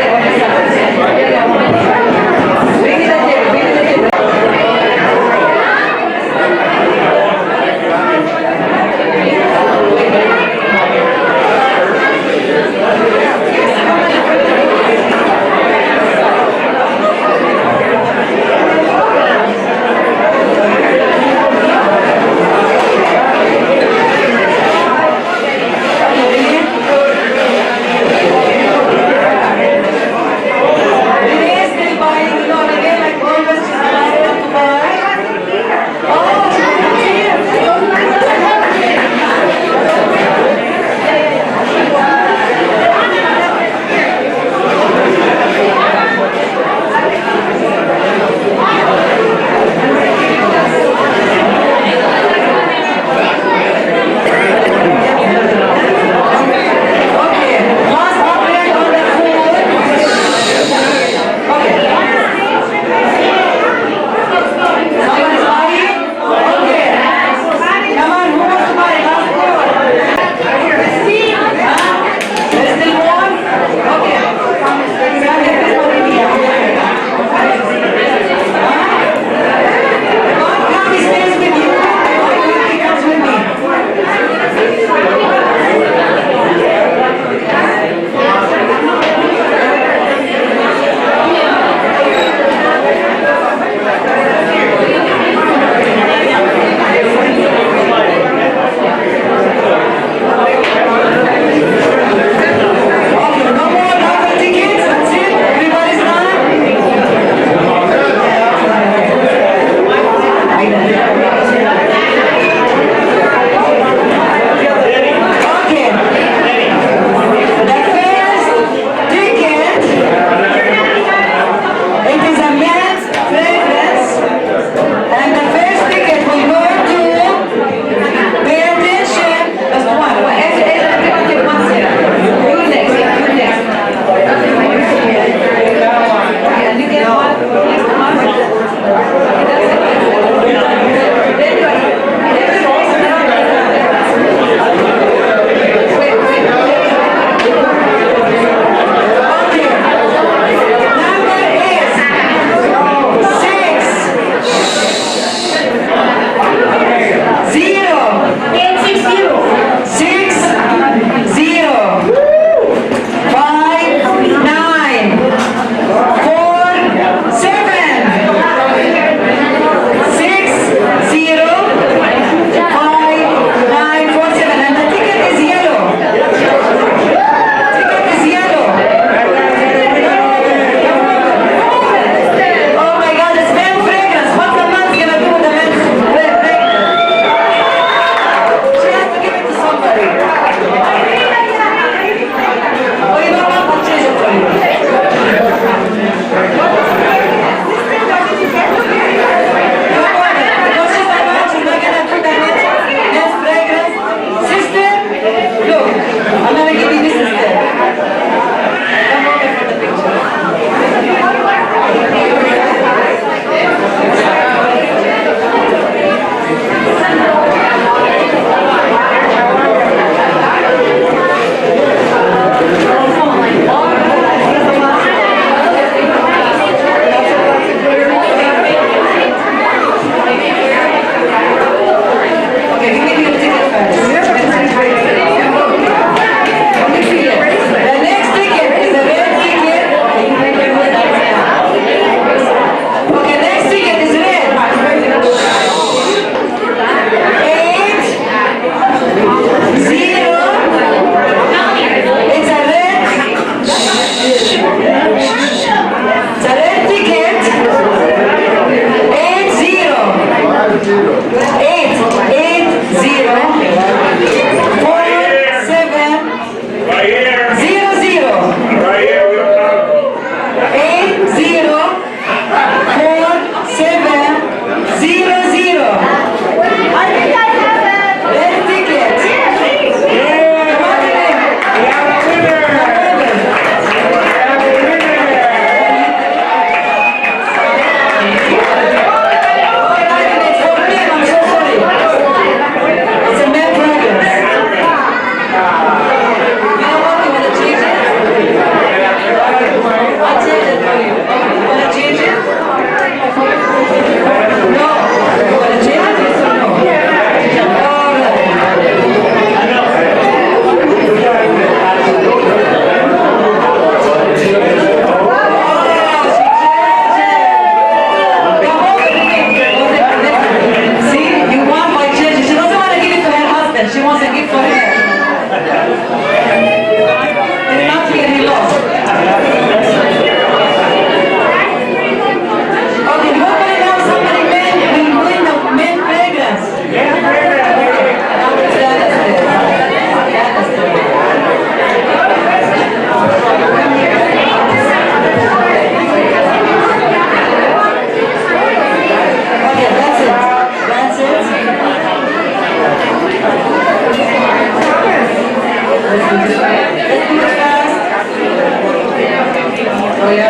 S1: Oh, yeah.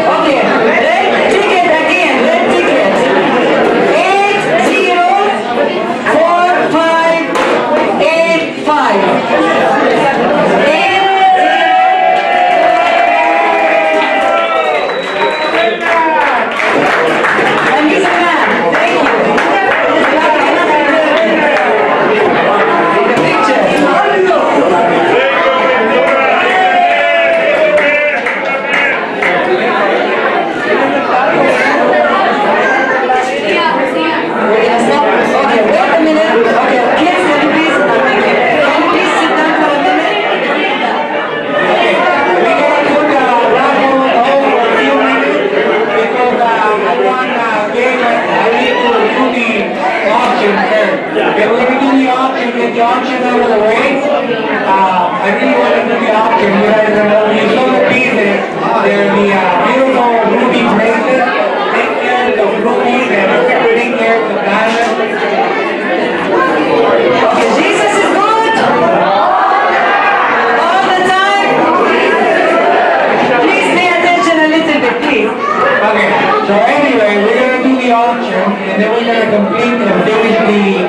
S1: Okay, red ticket again, red ticket. 804585. And he's a man. Thank you. The picture. We're gonna stop. Okay, wait a minute. Okay, kids, can you please sit down for a minute?
S5: Okay, we're gonna put the raffle on hold for a few minutes because I want Gabriel to do the auction first. Okay, we're gonna do the auction, get the auction out of the way. I really want to do the auction. You guys know you saw the pieces. They're the beautiful ruby bracelet. Take care of the rubies and take care of the diamonds.
S1: Okay, Jesus is good. All the time. Please pay attention a little bit, please.
S5: Okay, so anyway, we're gonna do the auction and then we're gonna complete and finish the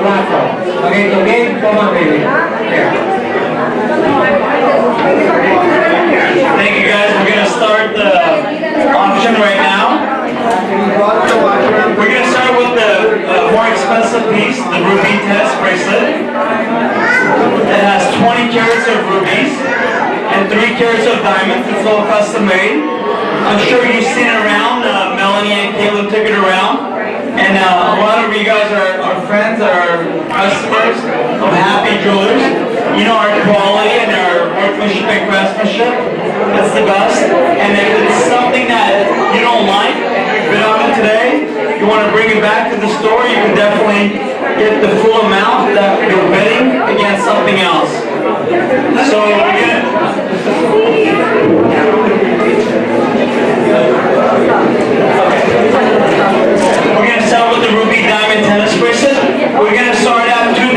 S5: raffle. Okay, so Gabe, come on, baby. Here.
S10: Thank you guys. We're gonna start the auction right now. We're gonna start with the more expensive piece, the ruby tennis bracelet. It has 20 carats of rubies and 3 carats of diamonds. It's all custom made. I'm sure you've seen it around. Melanie and Caleb took it around. And a lot of you guys are friends, are customers of Happy Jewelers. You know our quality and our workmanship and craftsmanship. That's the best. And if it's something that you don't like, you've been on it today, you want to bring it back to the store, you can definitely get the full amount that you're bidding against something else. So we're going to start with the ruby diamond tennis bracelet. We're going to start at $2,000.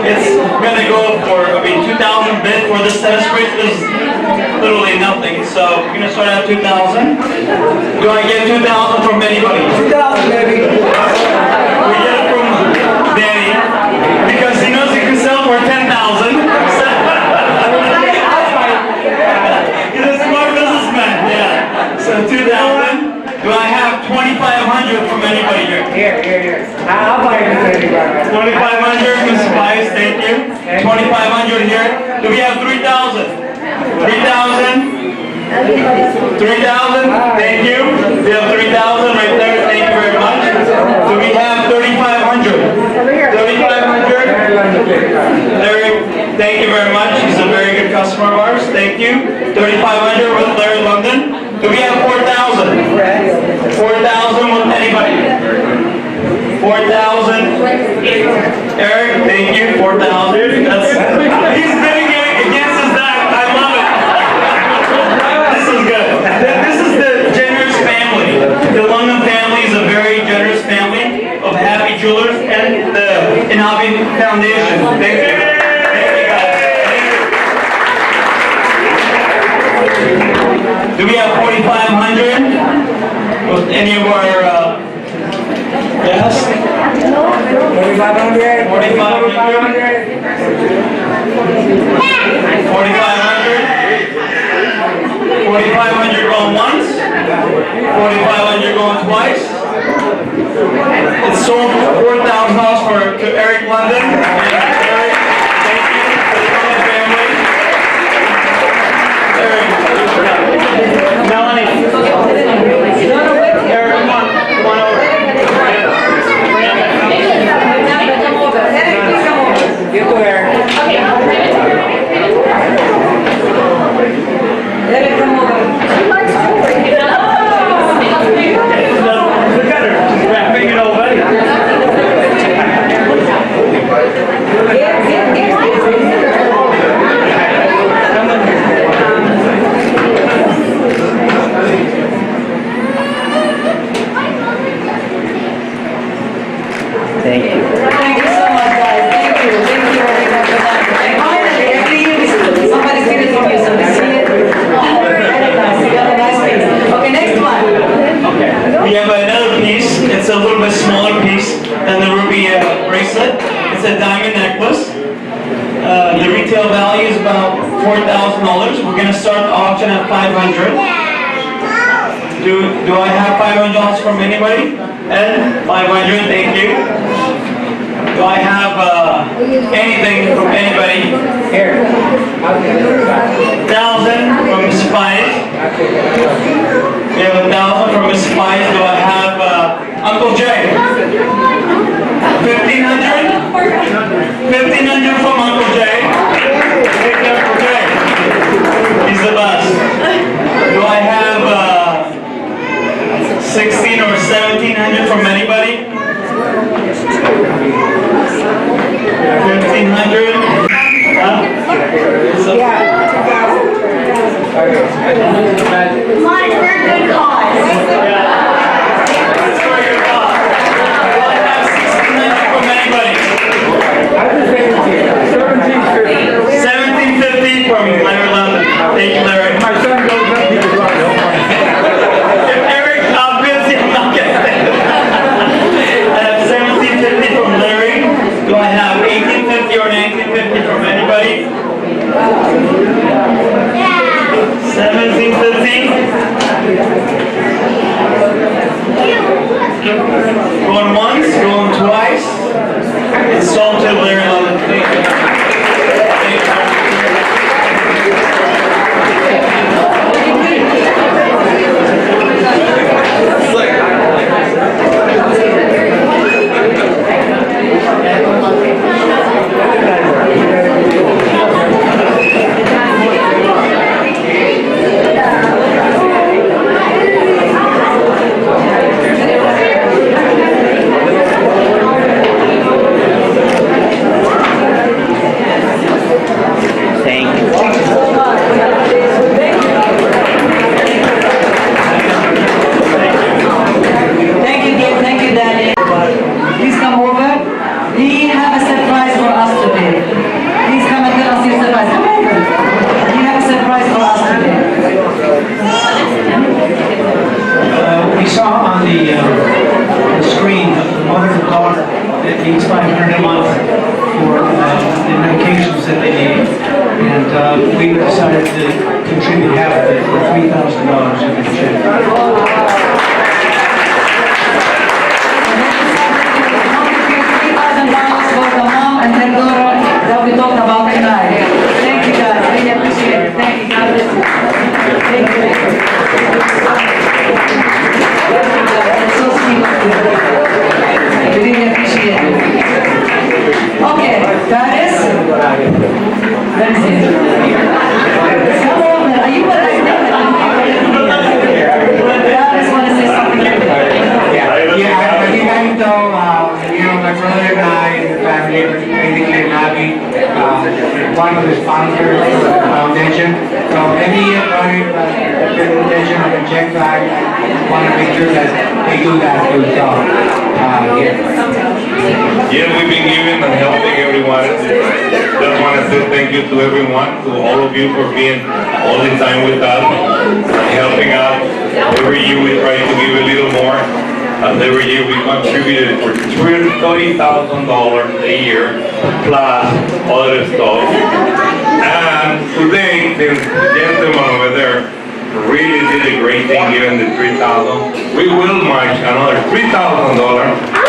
S10: It's going to go for, $2,000 bid for this tennis bracelet is literally nothing. So we're going to start at $2,000. Do I get $2,000 from anybody?
S5: $2,000, baby.
S10: We get it from Danny because he knows he can sell for $10,000. He's a smart businessman, yeah. So $2,000. Do I have $2,500 from anybody here?
S5: Here. I'll buy it.
S10: $2,500, Ms. Spice, thank you. $2,500 here. Do we have $3,000? $3,000? $3,000? Thank you. We have $3,000 right there. Thank you very much. Do we have $3,500? $3,500? Larry, thank you very much. He's a very good customer of ours. Thank you. $3,500 with Larry London. Do we have $4,000? $4,000 with anybody? $4,000. Eric, thank you. $4,000. He's bidding against his dime. I love it. This is good. This is the generous family. The London family is a very generous family of Happy Jewelers and the عنابي Foundation. Thank you. Thank you guys. Do we have $4,500 with any of our yes? $4,500. $4,500 going once. $4,500 going twice. It's sold for $4,000 to Eric London. And Eric, thank you for the London family. Eric, Melanie. Eric, come on over.
S5: Get to Eric.
S1: Let it come over.
S10: Look at her, she's wrapping it already. $4,000. We're gonna start the auction at $500. Do I have $500 from anybody? And 500, thank you. Do I have anything from anybody?
S5: Here.
S10: 1,000 from Miss Spice. We have 1,000 from Miss Spice. Do I have Uncle Jay? 1,500? 1,500 from Uncle Jay. Take care, Uncle Jay. He's the best. Do I have 16 or 1,700 from anybody? 1,500? Huh?
S6: My very good cause.
S10: That's for your cause. Do I have 1,600 from anybody? 1,750 from Larry London. Thank you, Larry.
S5: My son goes up here as well.
S10: If Eric, I'm busy, I'm not getting it. I have 1,750 from Larry. Do I have 1,850 or 1,950 from anybody? 1,750. Going once, going twice. It's sold to Larry London. Thank you. Thank you.
S1: Thank you, Dave. Thank you, Danny. Please come over. We have a surprise for us today. Please come and tell us your surprise. Come over. We have a surprise for us today.
S11: We saw on the screen the mother and daughter that needs $500 a month for the medications that they need. And we decided to contribute half of it for $3,000 in the check.
S1: $3,000 for the mom and her daughter that we talked about tonight. Thank you, guys. Really appreciate it. Thank you. God bless you. Thank you. That's so sweet of you. We really appreciate it. Okay, guys. Let me see. Come on, are you what I think? Guys want to say something?
S5: Yeah, I think I know, my brother and I and the family, basically عنابي, one of the sponsors of the foundation. So every year during the presentation of the check bag, I want to make sure that they do that too. So,
S4: Yeah, we've been giving and helping everyone. Just want to say thank you to everyone, to all of you for being all the time with us and helping out. Every year we try to give a little more. As every year we contributed for $30,000 a year plus other stuff. And today, this gentleman over there really did a great thing giving the $3,000. We will match another $3,000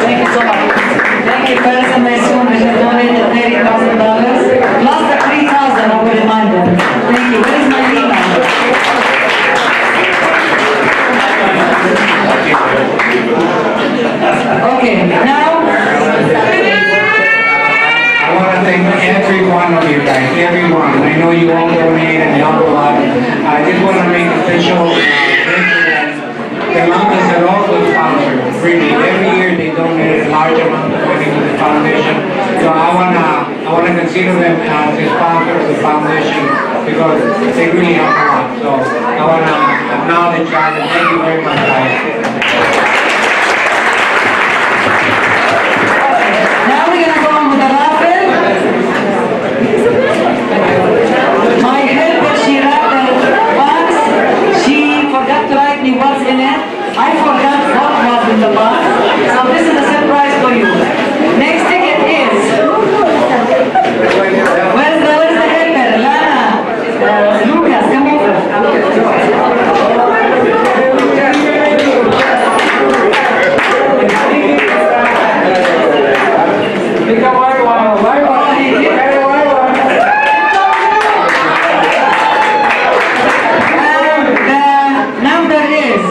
S1: Thank you so much. Thank you, Paris and Maysoon, which have donated $30,000 plus the $3,000 I will remind them. Thank you. Where is my email? Okay, now.
S5: I want to thank every one of you guys, everyone. I know you all donate and help a lot. I just want to make official the Londons are also sponsored. Really, every year they donate a large amount of money to the foundation. So I wanna consider them as a sponsor of the foundation because they really help a lot. So I wanna acknowledge that and thank you very much, guys.
S1: Now we're gonna go on with the raffle. My helper, she raffled box Number is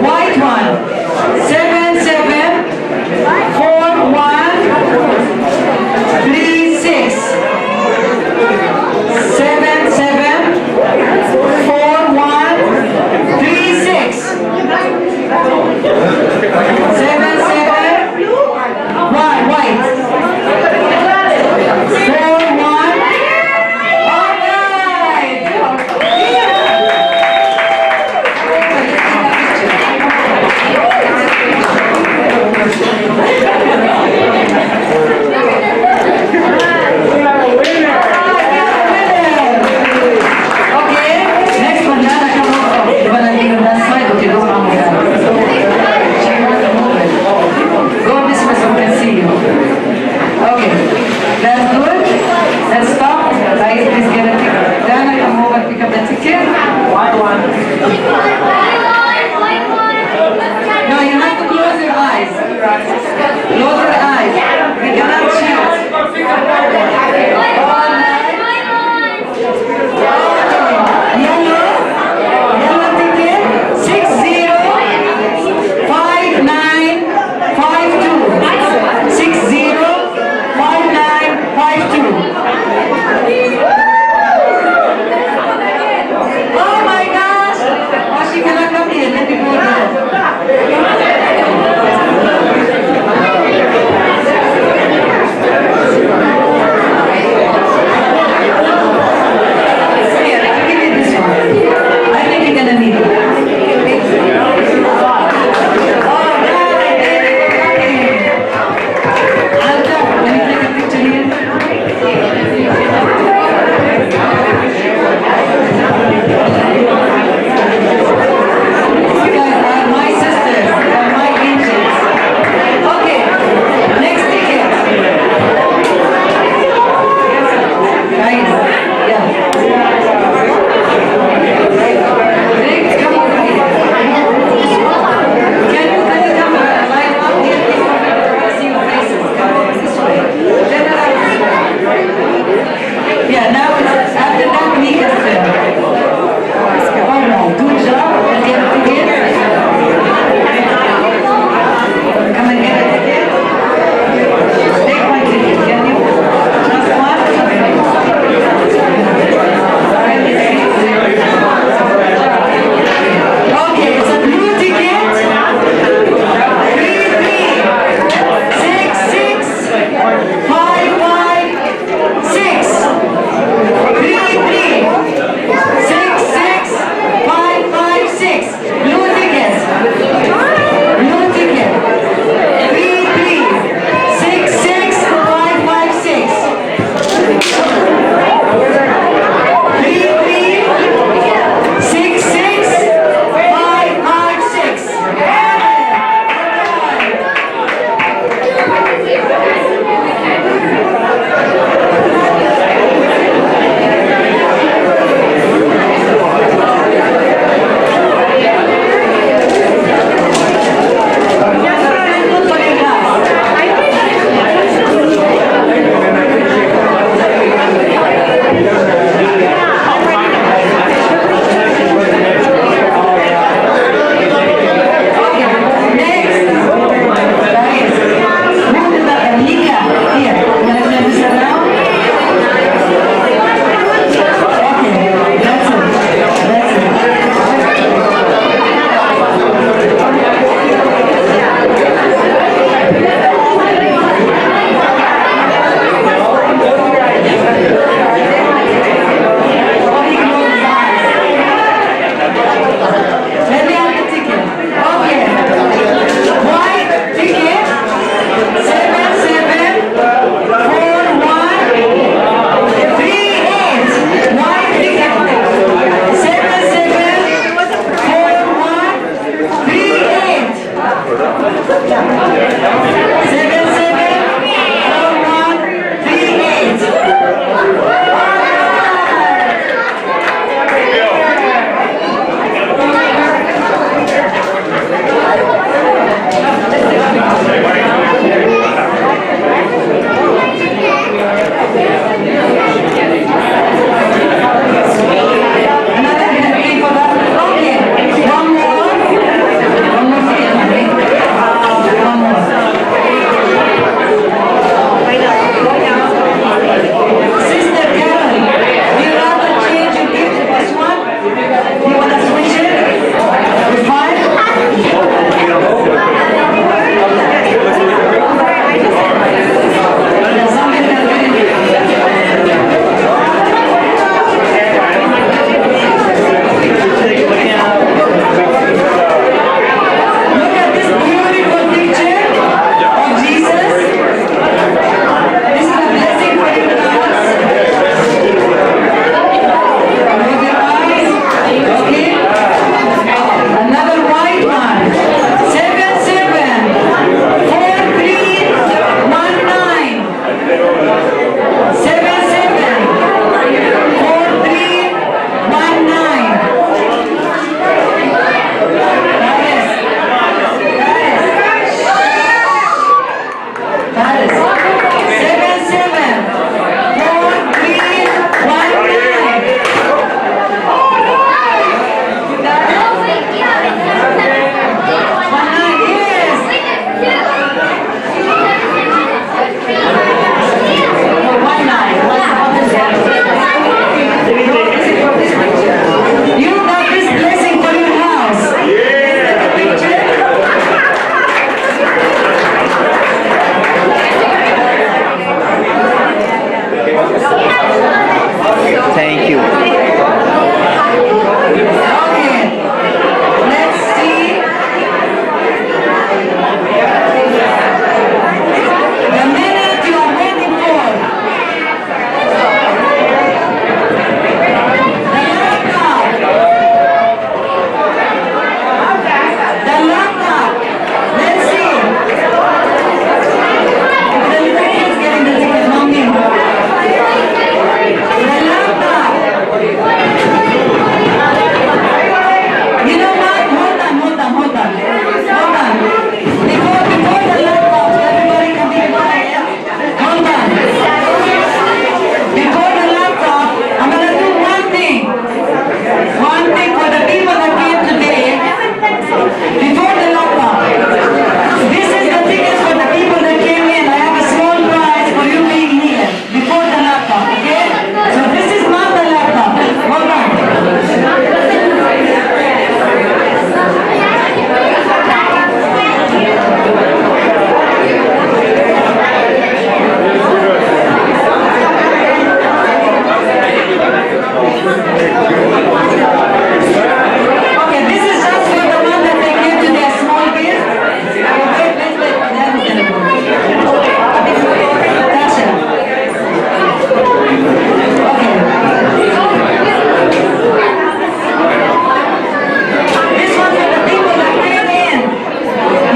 S1: white one 774136 774136 Okay, this is just for the one that they give to their small gift. Wait, that is gonna go. Tasha. Okay. This one for the people that came in.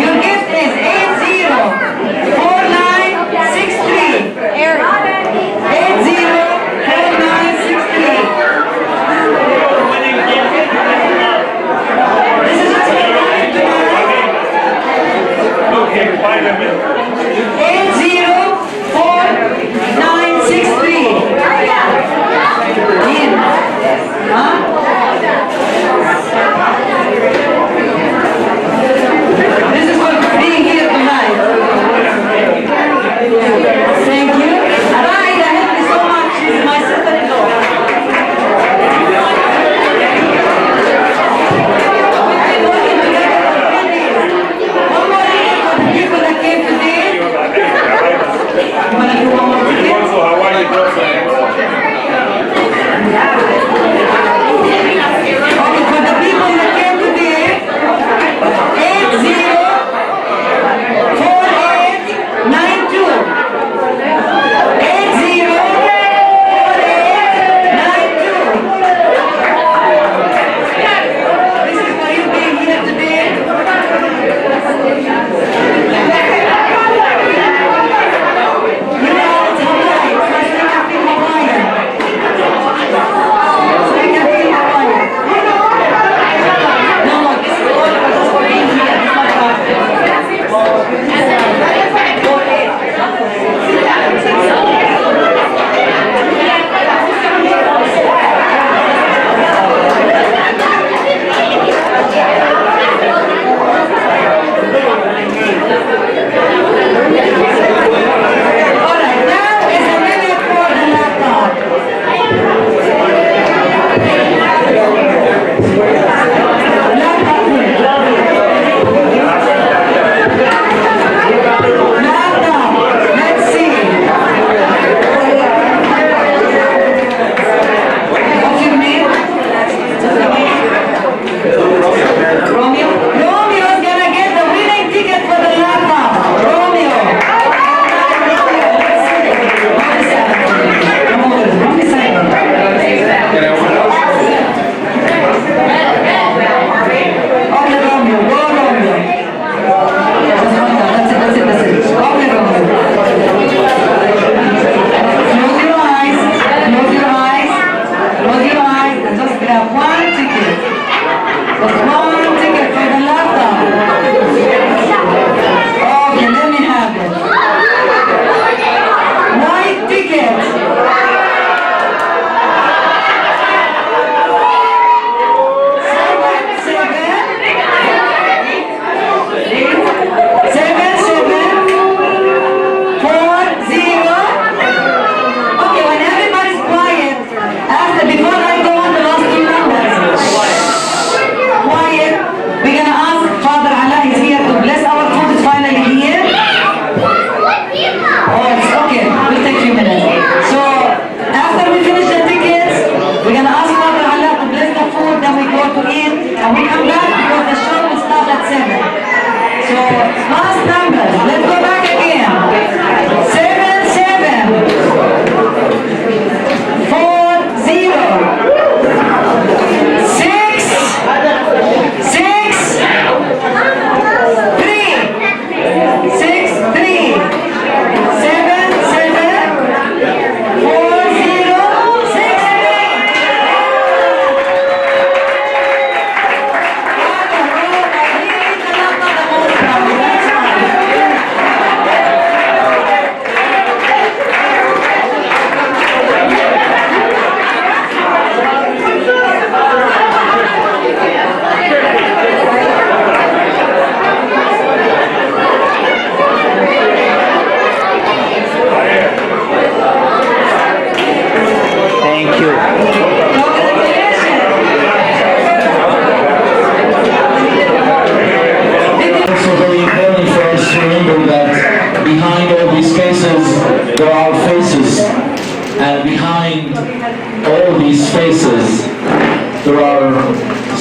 S1: Your gift is 804963. 804963.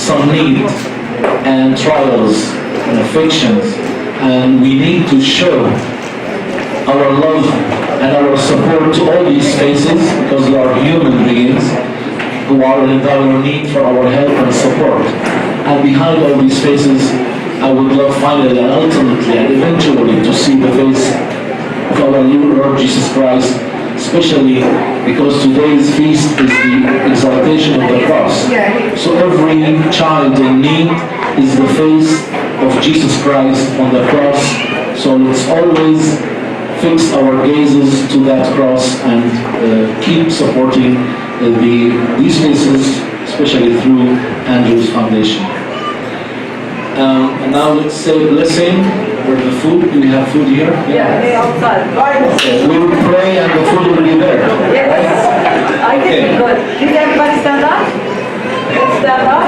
S12: some need and trials and afflictions, and we need to show our love and our support to all these faces because they are human beings who are in dire need for our help and support. And behind all these faces, I would love finally and ultimately and eventually to see the face of our Lord Jesus Christ, especially because today's feast is the exaltation of the cross. So every child in need is the face of Jesus Christ on the cross. So let's always fix our gazes to that cross and keep supporting these faces, especially through Andrew's Foundation. And now let's say a blessing for the food. Do we have food here?
S1: Yeah, they outside.
S12: We will pray and the food will be there.
S1: Yes. I think it's good. Did everybody stand up? Let's stand up.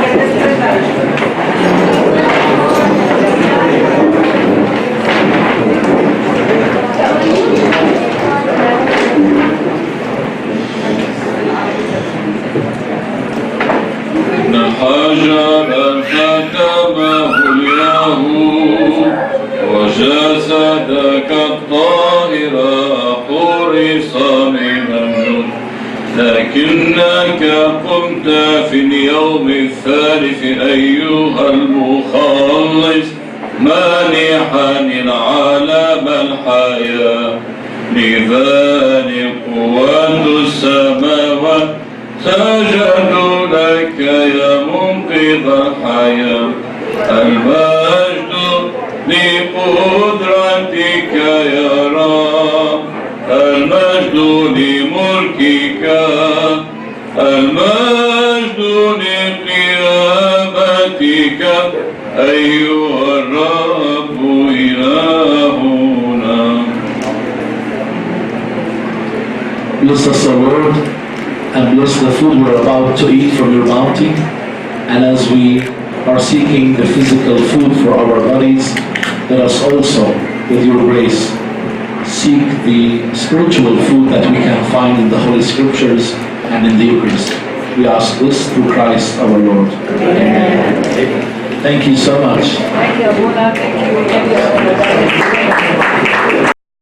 S3: إن حجرا ختمه اليهود وجسدك الطاهر حرص من النور، لكنك قمت في اليوم الثالث أيها المخلص مانحا العالم الحياة، لذلك قوات السماوات سجد لك يا منقذ الحياة، المجد لقدرتك يا رب، المجد لملكك، المجد لقيامتك أيها الرب إلهنا.
S12: Bless us, O Lord, and bless the food we're about to eat from your bounty. And as we are seeking the physical food for our bodies, let us also, with your grace, seek the spiritual food that we can find in the Holy Scriptures and in the Eucharist. We ask this through Christ our Lord. Amen. Thank you so much.
S1: Thank you, Abuna. Thank you.